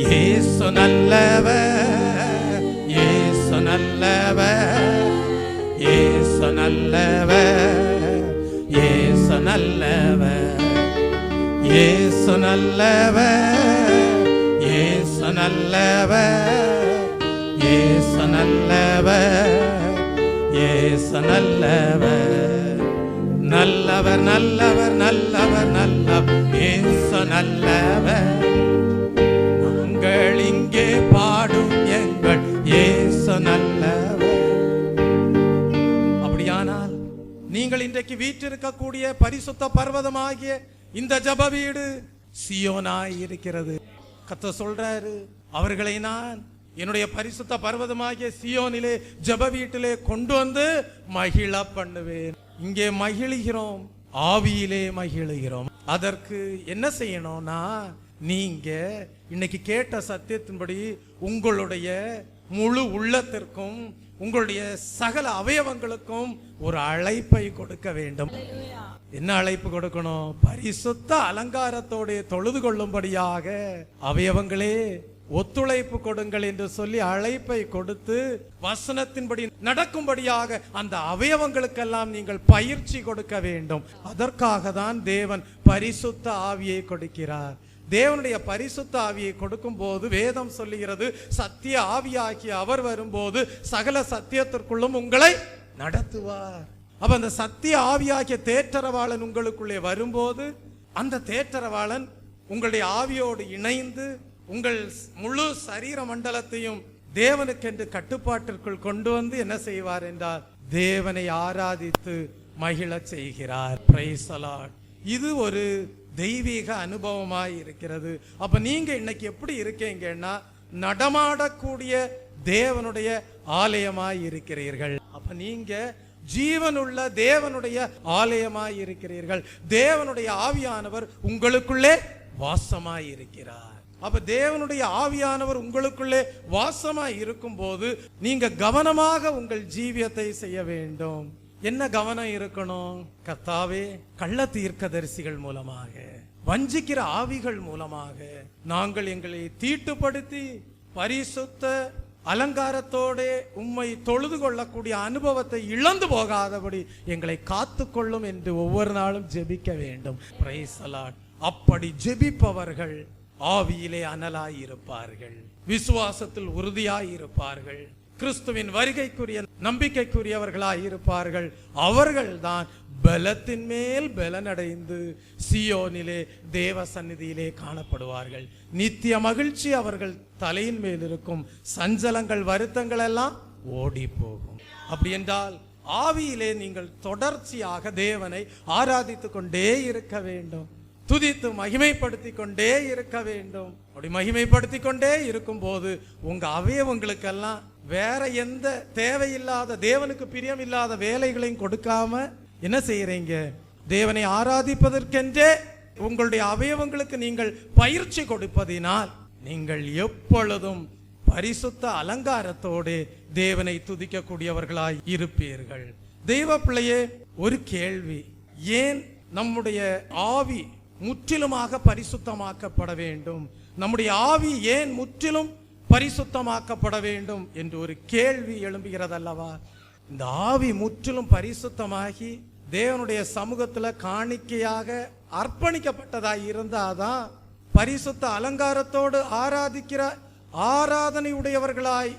இயேசு நல்லவர், இயேசு நல்லவர், இயேசு நல்லவர், இயேசு நல்லவர், இயேசு நல்லவர், இயேசு நல்லவர், இயேசு நல்லவர், இயேசு நல்லவர். நல்லவர் நல்லவர் நல்லவர் நல்லவர் இயேசு நல்லவர். நாங்கள் இங்கே பாடும் எங்கள் இயேசு நல்லவர். அப்படியானால் நீங்கள் இன்றைக்கு வீற்றிருக்கக்கூடிய பரிசுத்த பர்வதமாகிய இந்த ஜெப வீடு சீயோனாய் இருக்கிறது. கர்த்தர் சொல்றாரு, அவர்களை நான் என்னுடைய பரிசுத்த பர்வதமாகிய சீயோனிலே ஜெப வீட்டிலே கொண்டு வந்து மகிழ பண்ணுவேன். இங்கே மகிழ்கிறோம், ஆவியிலே மகிழ்கிறோம். அதற்கு என்ன செய்யணும்னா, நீங்க இன்னைக்கு கேட்ட சத்தியத்தின்படி உங்களுடைய முழு உள்ளத்திற்கும் உங்களுடைய சகல அவயவங்களுக்கும் ஒரு அழைப்பை கொடுக்க வேண்டும். என்ன அழைப்பு கொடுக்கணும்? பரிசுத்த அலங்காரத்தோடு தொழுது கொள்ளும்படியாக அவயவங்களே ஒத்துழைப்பு கொடுங்கள் என்று சொல்லி அழைப்பை கொடுத்து வசனத்தின்படி நடக்கும்படியாக அந்த அவயவங்களுக்கெல்லாம் நீங்கள் பயிற்சி கொடுக்க வேண்டும். அதற்காக தான் தேவன் பரிசுத்த ஆவியை கொடுக்கிறார். தேவனுடைய பரிசுத்த ஆவியை கொடுக்கும் போது வேதம் சொல்லுகிறது, சத்திய ஆவியாகிய அவர் வரும்போது சகல சத்தியத்திற்குள்ளும் உங்களை நடத்துவார். அப்ப அந்த சத்திய ஆவியாகிய தேற்றரவாளன் உங்களுக்குள்ளே வரும்போது அந்த தேற்றரவாளன் உங்களுடைய ஆவியோடு இணைந்து உங்கள் முழு சரீர மண்டலத்தையும் தேவனுக்கென்று கட்டுப்பாட்டிற்குள் கொண்டு வந்து என்ன செய்வார் என்றால் தேவனை ஆராதித்து மகிழச் செய்கிறார். Praise the Lord. இது ஒரு தெய்வீக அனுபவமாய் இருக்கிறது. அப்ப நீங்க இன்னைக்கு எப்படி இருக்கீங்கன்னா, நடமாடக்கூடிய தேவனுடைய ஆலயமாய் இருக்கிறீர்கள். அப்ப நீங்க ஜீவனுள்ள தேவனுடைய ஆலயமாய் இருக்கிறீர்கள். தேவனுடைய ஆவியானவர் உங்களுக்குள்ளே வாசமாய் இருக்கிறார். அப்ப தேவனுடைய ஆவியானவர் உங்களுக்குள்ளே வாசமாய் இருக்கும் போது நீங்க கவனமாக உங்கள் ஜீவியத்தை செய்ய வேண்டும். என்ன கவனம் இருக்கணும்? கர்த்தாவே, கள்ள தீர்க்கதரிசிகள் மூலமாக, வஞ்சிக்கிற ஆவிகள் மூலமாக நாங்கள் எங்களை தீட்டுப்படுத்தி பரிசுத்த அலங்காரத்தோட உம்மை தொழுது கொள்ளக்கூடிய அனுபவத்தை இழந்து போகாதபடி எங்களை காத்துக்கொள்ளும் என்று ஒவ்வொரு நாளும் ஜெபிக்க வேண்டும். Praise the Lord. அப்படி ஜெபிப்பவர்கள் ஆவியிலே அனலாயிருப்பார்கள், விசுவாசத்தில் உறுதியாயிருப்பார்கள், கிறிஸ்துவின் வருகைக்குரிய நம்பிக்கைக்குரியவர்களாயிருப்பார்கள். அவர்கள்தான் பலத்தின் மேல் பலனடைந்து சியோனிலே தேவ சந்நிதியிலே காணப்படுவார்கள். நித்திய மகிழ்ச்சி அவர்கள் தலையின் மேல் இருக்கும். சஞ்சலங்கள் வருத்தங்கள் எல்லாம் ஓடி போகும். அப்படி என்றால் ஆவியிலே நீங்கள் தொடர்ச்சியாக தேவனை ஆராதித்துக் கொண்டே இருக்க வேண்டும், துதித்து மகிமைப்படுத்தி கொண்டே இருக்க வேண்டும். அப்படி மகிமைப்படுத்தி கொண்டே இருக்கும் போது உங்க அவயவங்களுக்கெல்லாம் வேற எந்த தேவையில்லாத தேவனுக்கு பிரியம் இல்லாத வேலைகளையும் கொடுக்காம என்ன செய்யறீங்க? தேவனை ஆராதிப்பதற்கென்றே உங்களுடைய அவயவங்களுக்கு நீங்கள் பயிற்சி கொடுப்பதினால் நீங்கள் எப்பொழுதும் பரிசுத்த அலங்காரத்தோடு தேவனை துதிக்கக்கூடியவர்களாய் இருப்பீர்கள். தெய்வ பிள்ளையே, ஒரு கேள்வி. ஏன் நம்முடைய ஆவி முற்றிலுமாக பரிசுத்தமாக்கப்பட வேண்டும்? நம்முடைய ஆவி ஏன் முற்றிலும் பரிசுத்தமாக்கப்பட வேண்டும் என்று ஒரு கேள்வி எழும்புகிறது அல்லவா? இந்த ஆவி முற்றிலும் பரிசுத்தமாகி தேவனுடைய சமூகத்துல காணிக்கையாக அர்ப்பணிக்கப்பட்டதாய் இருந்தாதான் பரிசுத்த அலங்காரத்தோடு ஆராதிக்கிற ஆராதனை உடையவர்களாய்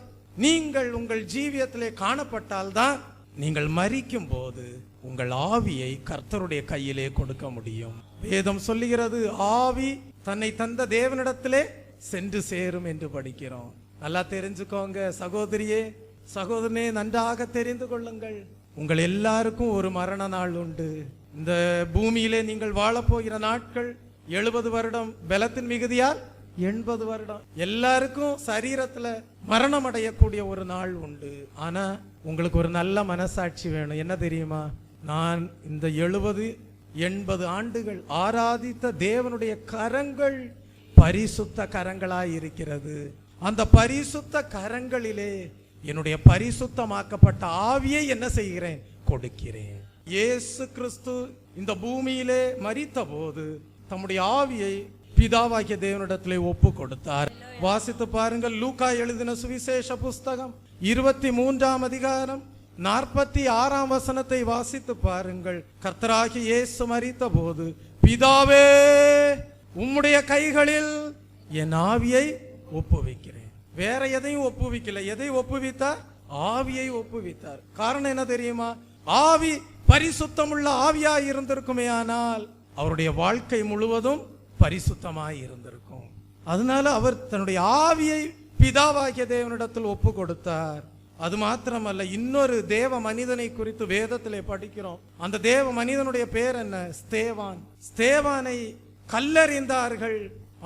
நீங்கள் உங்கள் ஜீவியத்திலே காணப்பட்டால்தான் நீங்கள் மரிக்கும் போது உங்கள் ஆவியை கர்த்தருடைய கையிலே கொடுக்க முடியும். வேதம் சொல்லுகிறது, ஆவி தன்னை தந்த தேவனிடத்திலே சென்று சேரும் என்று படிக்கிறோம். நல்லா தெரிஞ்சுக்கோங்க சகோதரியே, சகோதரனே, நன்றாக தெரிந்து கொள்ளுங்கள். உங்கள் எல்லாருக்கும் ஒரு மரண நாள் உண்டு. இந்த பூமியிலே நீங்கள் வாழப்போகிற நாட்கள் 70 வருடம், பலத்தின் மிகுதியால் 80 வருடம். எல்லாருக்கும் சரீரத்துல மரணம் அடையக்கூடிய ஒரு நாள் உண்டு. ஆனா உங்களுக்கு ஒரு நல்ல மனசாட்சி வேணும். என்ன தெரியுமா? நான் இந்த 70-80 ஆண்டுகள் ஆராதித்த தேவனுடைய கரங்கள் பரிசுத்த கரங்களாய் இருக்கிறது. அந்த பரிசுத்த கரங்களிலே என்னுடைய பரிசுத்தமாக்கப்பட்ட ஆவியை என்ன செய்கிறேன்? கொடுக்கிறேன். இயேசு கிறிஸ்து இந்த பூமியிலே மரித்த போது தம்முடைய ஆவியை பிதாவாகிய தேவனிடத்திலே ஒப்பு கொடுத்தார். வாசித்து பாருங்கள். லூக்கா எழுதின சுவிசேஷ புஸ்தகம் 23ஆம் அதிகாரம் 46ஆம் வசனத்தை வாசித்து பாருங்கள். கர்த்தராகிய இயேசு மரித்த போது, பிதாவே உம்முடைய கைகளில் என் ஆவியை ஒப்புவிக்கிறேன். வேற எதையும் ஒப்புவிக்கல. எதை ஒப்புவித்தார்? ஆவியை ஒப்புவித்தார். காரணம் என்ன தெரியுமா? ஆவி பரிசுத்தமுள்ள ஆவியாய் இருந்திருக்குமே, ஆனால் அவருடைய வாழ்க்கை முழுவதும் பரிசுத்தமாய் இருந்திருக்கும். அதனால அவர் தன்னுடைய ஆவியை பிதாவாகிய தேவனிடத்தில் ஒப்பு கொடுத்தார். அது மாத்திரமல்ல, இன்னொரு தேவ மனிதனை குறித்து வேதத்திலே படிக்கிறோம். அந்த தேவ மனிதனுடைய பேர் என்ன? ஸ்தேவான். ஸ்தேவானை கல்லெறிந்தார்கள்.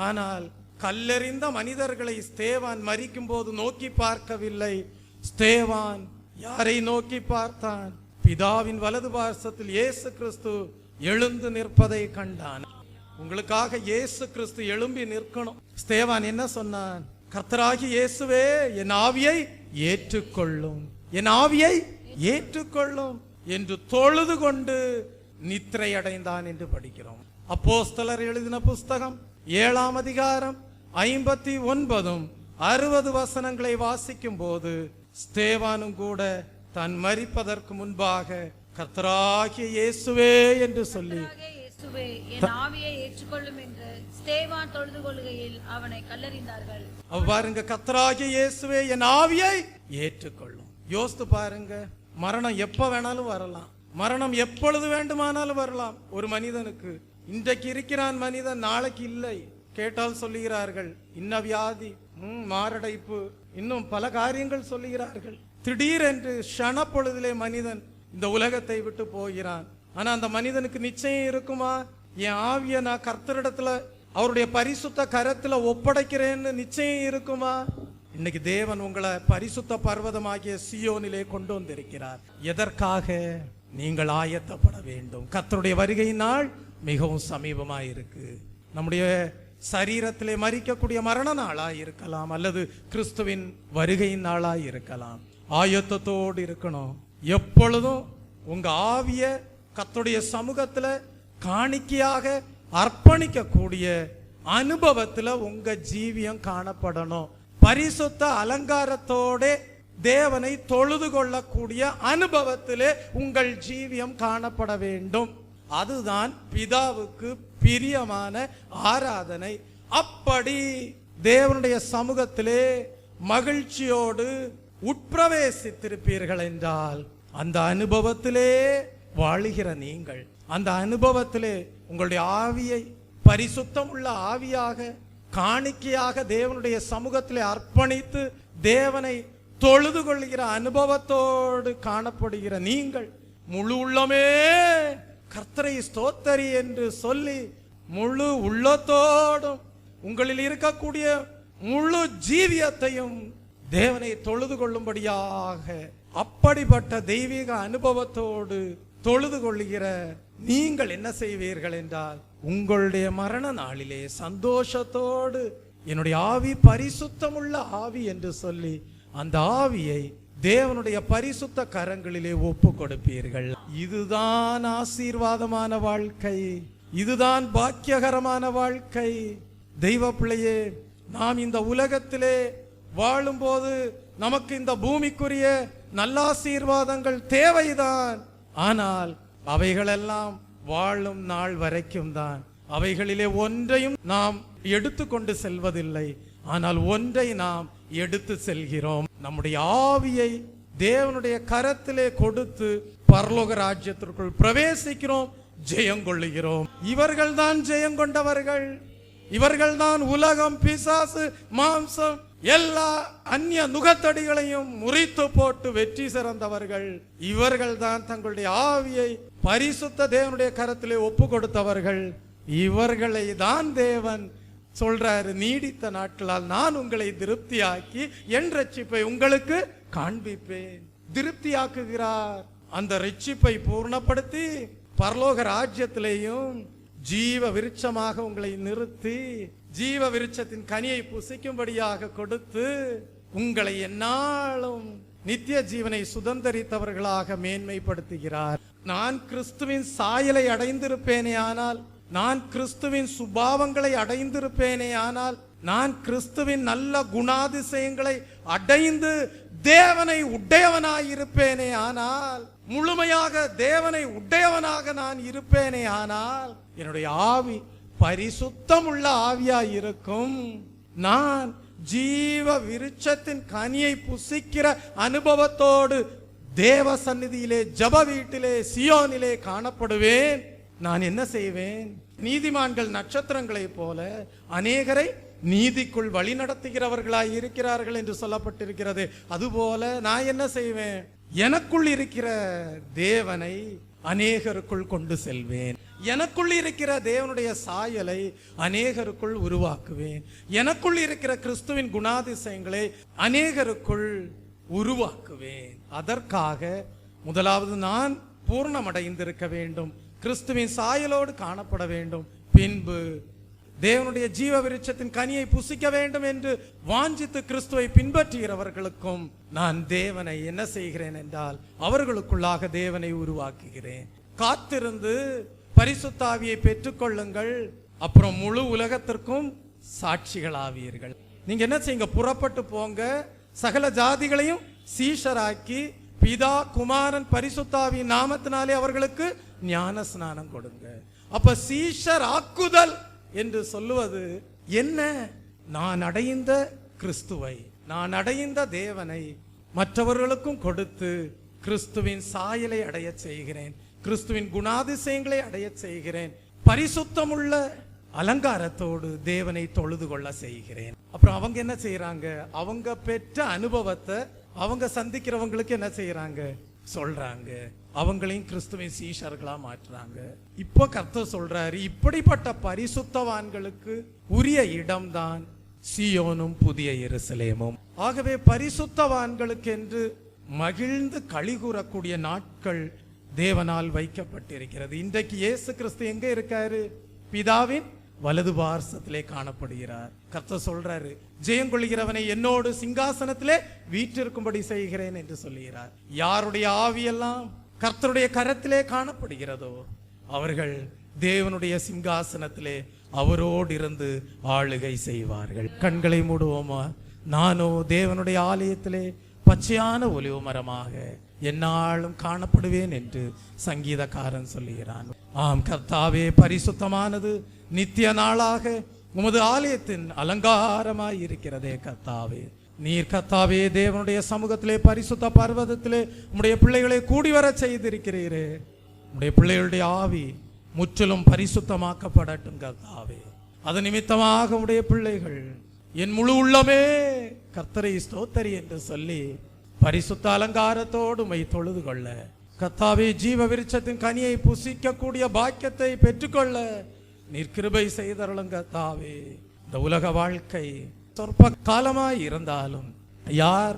ஆனால் கல்லெறிந்த மனிதர்களை ஸ்தேவான் மரிக்கும் போது நோக்கி பார்க்கவில்லை. ஸ்தேவான் யாரை நோக்கி பார்த்தான்? பிதாவின் வலது பார்சத்தில் இயேசு கிறிஸ்து எழுந்து நிற்பதை கண்டான். உங்களுக்காக இயேசு கிறிஸ்து எழும்பி நிற்கணும். ஸ்தேவான் என்ன சொன்னான்? கர்த்தராகி இயேசுவே, என் ஆவியை ஏற்றுக்கொள்ளும், என் ஆவியை ஏற்றுக்கொள்ளும் என்று தொழுது கொண்டு நித்திரை அடைந்தான் என்று படிக்கிறோம். அப்போஸ்தலர் எழுதின புஸ்தகம் 7ஆம் அதிகாரம் 59-60 வசனங்களை வாசிக்கும் போது, ஸ்தேவானும் கூட தான் மரிப்பதற்கு முன்பாக கர்த்தராகிய இயேசுவே என்று சொல்லி என் ஆவியை ஏற்றுக்கொள்ளும் என்று ஸ்தேவான் தொழுது கொள்கையில் அவனை கல்லெறிந்தார்கள். பாருங்க, கர்த்தராகிய இயேசுவே என் ஆவியை ஏற்றுக்கொள்ளும். யோசித்து பாருங்க, மரணம் எப்ப வேணாலும் வரலாம். மரணம் எப்பொழுது வேண்டுமானாலும் வரலாம். ஒரு மனிதனுக்கு இன்றைக்கு இருக்கிறான் மனிதன், நாளைக்கு இல்லை. கேட்டால் சொல்லுகிறார்கள் இன்ன வியாதி, மாரடைப்பு, இன்னும் பல காரியங்கள் சொல்லுகிறார்கள். திடீரென்று க்ஷண பொழுதிலே மனிதன் இந்த உலகத்தை விட்டு போகிறான். ஆனா அந்த மனிதனுக்கு நிச்சயம் இருக்குமா? என் ஆவிய நான் கர்த்தரிடத்துல அவருடைய பரிசுத்த கரத்துல ஒப்படைக்கிறேன்னு நிச்சயம் இருக்குமா? இன்னைக்கு தேவன் உங்களை பரிசுத்த பர்வதமாகிய சியோனிலே கொண்டு வந்திருக்கிறார். எதற்காக? நீங்கள் ஆயத்தப்பட வேண்டும். கர்த்தருடைய வருகையின் நாள் மிகவும் சமீபமாய் இருக்கு. நம்முடைய சரீரத்திலே மரிக்கக்கூடிய மரண நாளாய் இருக்கலாம், அல்லது கிறிஸ்துவின் வருகையின் நாளாய் இருக்கலாம். ஆயத்தத்தோடு இருக்கணும். எப்பொழுதும் உங்க ஆவிய கர்த்தருடைய சமூகத்துல காணிக்கையாக அர்ப்பணிக்க கூடிய அனுபவத்துல உங்க ஜீவியம் காணப்படணும். பரிசுத்த அலங்காரத்தோட தேவனை தொழுது கொள்ளக்கூடிய அனுபவத்திலே உங்கள் ஜீவியம் காணப்பட வேண்டும். அதுதான் பிதாவுக்கு பிரியமான ஆராதனை. அப்படி தேவனுடைய சமூகத்திலே மகிழ்ச்சியோடு உட்பிரவேசித்திருப்பீர்கள் என்றால் அந்த அனுபவத்திலே வாழுகிற நீங்கள், அந்த அனுபவத்திலே உங்களுடைய ஆவியை பரிசுத்தம் உள்ள ஆவியாக காணிக்கையாக தேவனுடைய சமூகத்திலே அர்ப்பணித்து தேவனை தொழுது கொள்கிற அனுபவத்தோடு காணப்படுகிற நீங்கள் முழு உள்ளமே கர்த்தரை ஸ்தோத்தரி என்று சொல்லி முழு உள்ளத்தோடும் உங்களில் இருக்கக்கூடிய முழு ஜீவியத்தையும் தேவனை தொழுது கொள்ளும்படியாக அப்படிப்பட்ட தெய்வீக அனுபவத்தோடு தொழுது கொள்ளுகிற நீங்கள் என்ன செய்வீர்கள் என்றால், உங்களுடைய மரண நாளிலே சந்தோஷத்தோடு என்னுடைய ஆவி பரிசுத்தமுள்ள ஆவி என்று சொல்லி அந்த ஆவியை தேவனுடைய பரிசுத்த கரங்களிலே ஒப்பு கொடுப்பீர்கள். இதுதான் ஆசீர்வாதமான வாழ்க்கை, இதுதான் பாக்கியகரமான வாழ்க்கை. தெய்வ பிள்ளையே, நாம் இந்த உலகத்திலே வாழும்போது நமக்கு இந்த பூமிக்குரிய நல்லாசீர்வாதங்கள் தேவைதான். ஆனால் அவைகளெல்லாம் வாழும் நாள் வரைக்கும் தான். அவைகளிலே ஒன்றையும் நாம் எடுத்துக்கொண்டு செல்வதில்லை. ஆனால் ஒன்றை நாம் எடுத்து செல்கிறோம். நம்முடைய ஆவியை தேவனுடைய கரத்திலே கொடுத்து பரலோக ராஜ்யத்திற்குள் பிரவேசிக்கிறோம், ஜெயம் கொள்ளுகிறோம். இவர்கள் தான் ஜெயம் கொண்டவர்கள். இவர்கள் தான் உலகம், பிசாசு, மாம்சம் எல்லா அந்நிய நுகத்தடிகளையும் முறித்து போட்டு வெற்றி சிறந்தவர்கள். இவர்கள் தான் தங்களுடைய ஆவியை பரிசுத்த தேவனுடைய கரத்திலே ஒப்பு கொடுத்தவர்கள். இவர்களை தான் தேவன் சொல்றாரு, நீடித்த நாட்களால் நான் உங்களை திருப்தியாக்கி என் ரட்சிப்பை உங்களுக்கு காண்பிப்பேன். திருப்தியாக்குகிறார். அந்த ரட்சிப்பை பூர்ணப்படுத்தி பரலோக ராஜ்யத்திலேயும் ஜீவ விருட்சமாக உங்களை நிறுத்தி ஜீவ விருட்சத்தின் கனியை புசிக்கும்படியாக கொடுத்து உங்களை எந்நாளும் நித்திய ஜீவனை சுதந்தரித்தவர்களாக மேன்மைப்படுத்துகிறார். நான் கிறிஸ்துவின் சாயலை அடைந்திருப்பேனே ஆனால், நான் கிறிஸ்துவின் சுபாவங்களை அடைந்திருப்பேனே ஆனால், நான் கிறிஸ்துவின் நல்ல குணாதிசயங்களை அடைந்து தேவனை உடையவனாயிருப்பேனே ஆனால், முழுமையாக தேவனை உடையவனாக நான் இருப்பேனே ஆனால், என்னுடைய ஆவி பரிசுத்தம் உள்ள ஆவியாய் இருக்கும். நான் ஜீவ விருட்சத்தின் கனியை புசிக்கிற அனுபவத்தோடு தேவ சந்நிதியிலே, ஜப வீட்டிலே, சியோனிலே காணப்படுவேன். நான் என்ன செய்வேன்? நீதிமான்கள் நட்சத்திரங்களை போல அநேகரை நீதிக்குள் வழி நடத்துகிறவர்களாய் இருக்கிறார்கள் என்று சொல்லப்பட்டிருக்கிறது. அதுபோல நான் என்ன செய்வேன்? எனக்குள் இருக்கிற தேவனை அநேகருக்குள் கொண்டு செல்வேன். எனக்குள் இருக்கிற தேவனுடைய சாயலை அநேகருக்குள் உருவாக்குவேன். எனக்குள் இருக்கிற கிறிஸ்துவின் குணாதிசயங்களை அநேகருக்குள் உருவாக்குவேன். அதற்காக முதலாவது நான் பூர்ணமடைந்திருக்க வேண்டும், கிறிஸ்துவின் சாயலோடு காணப்பட வேண்டும். பின்பு தேவனுடைய ஜீவ விருட்சத்தின் கனியை புசிக்க வேண்டும் என்று வாஞ்சித்து கிறிஸ்துவை பின்பற்றுகிறவர்களுக்கும் நான் தேவனை என்ன செய்கிறேன் என்றால், அவர்களுக்குள்ளாக தேவனை உருவாக்குகிறேன். காத்திருந்து பரிசுத்த ஆவியை பெற்றுக்கொள்ளுங்கள், அப்புறம் முழு உலகத்திற்கும் சாட்சிகள் ஆவீர்கள். நீங்க என்ன செய்யுங்க? புறப்பட்டு போங்க, சகல ஜாதிகளையும் சீஷராக்கி பிதா, குமாரன், பரிசுத்த ஆவியின் நாமத்தினாலே அவர்களுக்கு ஞான ஸ்நானம் கொடுங்க. அப்ப சீஷர் ஆக்குதல் என்று சொல்லுவது என்ன? நான் அடைந்த கிறிஸ்துவை, நான் அடைந்த தேவனை மற்றவர்களுக்கும் கொடுத்து கிறிஸ்துவின் சாயலை அடைய செய்கிறேன், கிறிஸ்துவின் குணாதிசயங்களை அடைய செய்கிறேன், பரிசுத்தமுள்ள அலங்காரத்தோடு தேவனை தொழுது கொள்ள செய்கிறேன். அப்புறம் அவங்க என்ன செய்யறாங்க? அவங்க பெற்ற அனுபவத்தை அவங்க சந்திக்கிறவங்களுக்கு என்ன செய்யறாங்க? சொல்றாங்க. அவங்களையும் கிறிஸ்துவின் சீஷர்களா மாற்றுறாங்க. இப்போ கர்த்தர் சொல்றாரு, இப்படிப்பட்ட பரிசுத்தவான்களுக்கு உரிய இடம்தான் சீயோனும் புதிய எருசலேமும். ஆகவே பரிசுத்தவான்களுக்கு என்று மகிழ்ந்து களி கூறக்கூடிய நாட்கள் தேவனால் வைக்கப்பட்டிருக்கிறது. இன்றைக்கு இயேசு கிறிஸ்து எங்க இருக்காரு? பிதாவின் வலது பார்சத்திலே காணப்படுகிறார். கர்த்தர் சொல்றாரு, ஜெயங்கொள்கிறவனை என்னோடு சிங்காசனத்திலே வீற்றிருக்கும்படி செய்கிறேன் என்று சொல்லுகிறார். யாருடைய ஆவியெல்லாம் கர்த்தருடைய கரத்திலே காணப்படுகிறதோ அவர்கள் தேவனுடைய சிங்காசனத்திலே அவரோடு இருந்து ஆளுகை செய்வார்கள். கண்களை மூடுவோமா? நானோ தேவனுடைய ஆலயத்திலே பச்சையான ஒலிவ மரமாக எந்நாளும் காணப்படுவேன் என்று சங்கீதக்காரன் சொல்லுகிறான். ஆம் கர்த்தாவே, பரிசுத்தமானது நித்திய நாளாக உமது ஆலயத்தின் அலங்காரமாய் இருக்கிறதே கர்த்தாவே. நீர் கர்த்தாவே தேவனுடைய சமூகத்திலே பரிசுத்த பர்வதத்திலே உம்முடைய பிள்ளைகளை கூடி வர செய்திருக்கிறீரே. உம்முடைய பிள்ளைகளுடைய ஆவி முற்றிலும் பரிசுத்தமாக்கப்படட்டும் கர்த்தாவே. அது நிமித்தமாக உம்முடைய பிள்ளைகள் என் முழு உள்ளமே கர்த்தரை ஸ்தோத்தரி என்று சொல்லி பரிசுத்த அலங்காரத்தோடு உம்மை தொழுது கொள்ள, கர்த்தாவே ஜீவ விருட்சத்தின் கனியை புசிக்கக்கூடிய பாக்கியத்தை பெற்றுக்கொள்ள நீர் கிருபை செய்தருளும் கர்த்தாவே. இந்த உலக வாழ்க்கை சொற்ப காலமாய் இருந்தாலும் யார்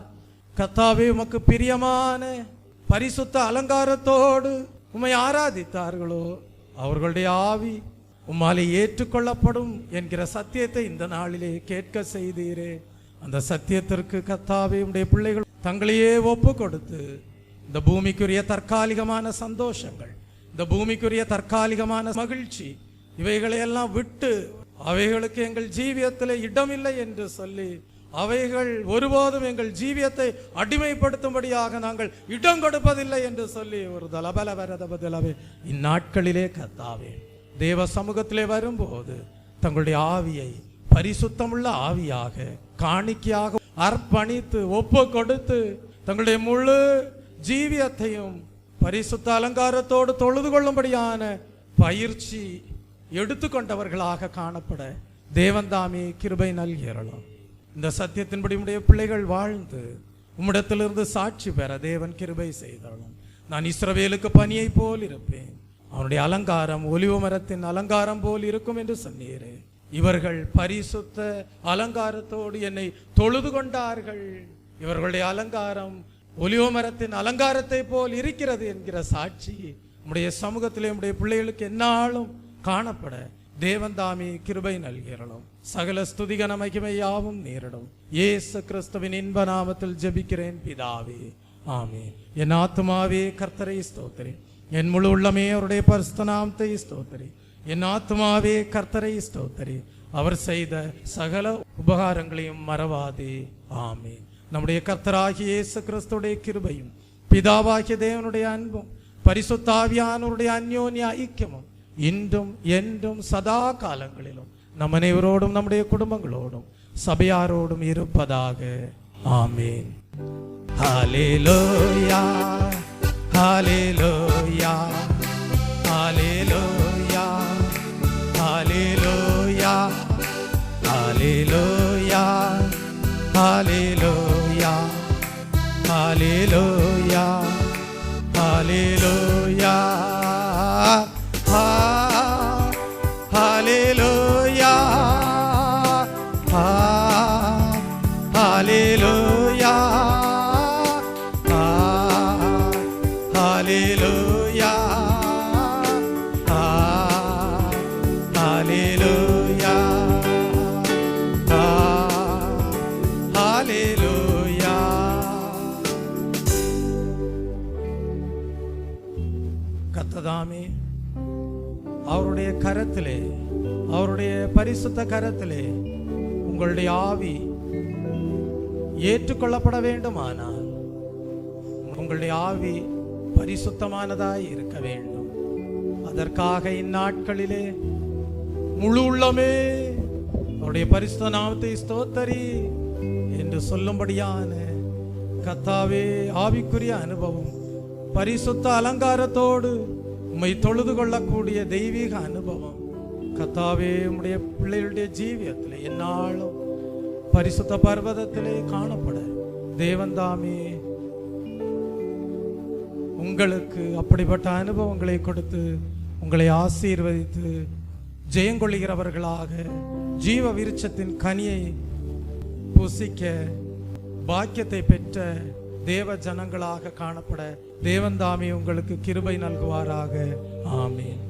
கர்த்தாவே உமக்கு பிரியமான பரிசுத்த அலங்காரத்தோடு உம்மை ஆராதித்தார்களோ அவர்களுடைய ஆவி உம்மாலே ஏற்றுக்கொள்ளப்படும் என்கிற சத்தியத்தை இந்த நாளிலே கேட்க செய்தீரே. அந்த சத்தியத்திற்கு கர்த்தாவே உம்முடைய பிள்ளைகள் தங்களையே ஒப்பு கொடுத்து இந்த பூமிக்குரிய தற்காலிகமான சந்தோஷங்கள், இந்த பூமிக்குரிய தற்காலிகமான மகிழ்ச்சி, இவைகளையெல்லாம் விட்டு அவைகளுக்கு எங்கள் ஜீவியத்தில் இடமில்லை என்று சொல்லி அவைகள் ஒருபோதும் எங்கள் ஜீவியத்தை அடிமைப்படுத்தும்படியாக நாங்கள் இடம் கொடுப்பதில்லை என்று சொல்லி ஒரு தலபலவரதபதலவே இந்நாட்களிலே கர்த்தாவே தேவ சமூகத்திலே வரும்போது தங்களுடைய ஆவியை பரிசுத்தமுள்ள ஆவியாக காணிக்கையாக அர்ப்பணித்து ஒப்பு கொடுத்து தங்களுடைய முழு ஜீவியத்தையும் பரிசுத்த அலங்காரத்தோடு தொழுது கொள்ளும்படியான பயிற்சி எடுத்துக்கொண்டவர்களாக காணப்பட தேவன்தாமே கிருபை நல்கிறோம். இந்த சத்தியத்தின்படி உம்முடைய பிள்ளைகள் வாழ்ந்து உம்மிடத்திலிருந்து சாட்சி பெற தேவன் கிருபை செய்தருளும். நான் இஸ்ரவேலுக்கு பனியை போல் இருப்பேன், அவனுடைய அலங்காரம் ஒலிவ மரத்தின் அலங்காரம் போல் இருக்கும் என்று சொன்னீரே. இவர்கள் பரிசுத்த அலங்காரத்தோடு என்னை தொழுது கொண்டார்கள், இவர்களுடைய அலங்காரம் ஒலிவ மரத்தின் அலங்காரத்தை போல் இருக்கிறது என்கிற சாட்சி உம்முடைய சமூகத்திலே உம்முடைய பிள்ளைகளுக்கு எந்நாளும் காணப்பட தேவன் தாமே கிருபை நல்கிறோம். சகல ஸ்துதிகன மகிமை யாவும் நேரிடும் இயேசு கிறிஸ்துவின் இன்ப நாமத்தில் ஜெபிக்கிறேன் பிதாவே, ஆமென். என் ஆத்துமாவே கர்த்தரை ஸ்தோத்திரி, என் முழு உள்ளமே அவருடைய பரிசுத்த நாமத்தை ஸ்தோத்திரி. என் ஆத்துமாவே கர்த்தரை ஸ்தோத்திரி, அவர் செய்த சகல உபகாரங்களையும் மறவாதே, ஆமென். நம்முடைய கர்த்தராகிய இயேசு கிறிஸ்துடைய கிருபையும் பிதாவாகிய தேவனுடைய அன்பும் பரிசுத்த ஆவியானவருடைய அந்யோன்ய ஐக்கியமும் இன்றும் என்றும் சதா காலங்களிலும் நம் அனைவரோடும் நம்முடைய குடும்பங்களோடும் சபையாரோடும் இருப்பதாக, ஆமென். ஹல்லேலூயா ஹல்லேலூயா ஹல்லேலூயா ஹல்லேலூயா ஹல்லேலூயா ஹல்லேலூயா ஹல்லேலூயா ஹல்லேலூயா ஹல்லேலூயா ஹல்லேலூயா ஹல்லேலூயா ஹல்லேலூயா ஹல்லேலூயா. கர்த்ததாமே அவருடைய கரத்திலே, அவருடைய பரிசுத்த கரத்திலே உங்களுடைய ஆவி ஏற்றுக்கொள்ளப்பட வேண்டுமானால் உங்களுடைய ஆவி பரிசுத்தமானதாய் இருக்க வேண்டும். அதற்காக இந்நாட்களிலே முழு உள்ளமே அவருடைய பரிசுத்த நாமத்தை ஸ்தோத்தரி என்று சொல்லும்படியான கர்த்தாவே ஆவிக்குரிய அனுபவம், பரிசுத்த அலங்காரத்தோடு உம்மை தொழுது கொள்ளக்கூடிய தெய்வீக அனுபவம் கர்த்தாவே உம்முடைய பிள்ளைகளுடைய ஜீவியத்திலே எந்நாளும் பரிசுத்த பர்வதத்திலே காணப்பட தேவன் தாமே உங்களுக்கு அப்படிப்பட்ட அனுபவங்களை கொடுத்து உங்களை ஆசீர்வதித்து ஜெயங்கொள்கிறவர்களாக ஜீவ விருட்சத்தின் கனியை புசிக்க பாக்கியத்தை பெற்ற தேவ ஜனங்களாக காணப்பட தேவன் தாமே உங்களுக்கு கிருபை நல்குவாராக, ஆமென்.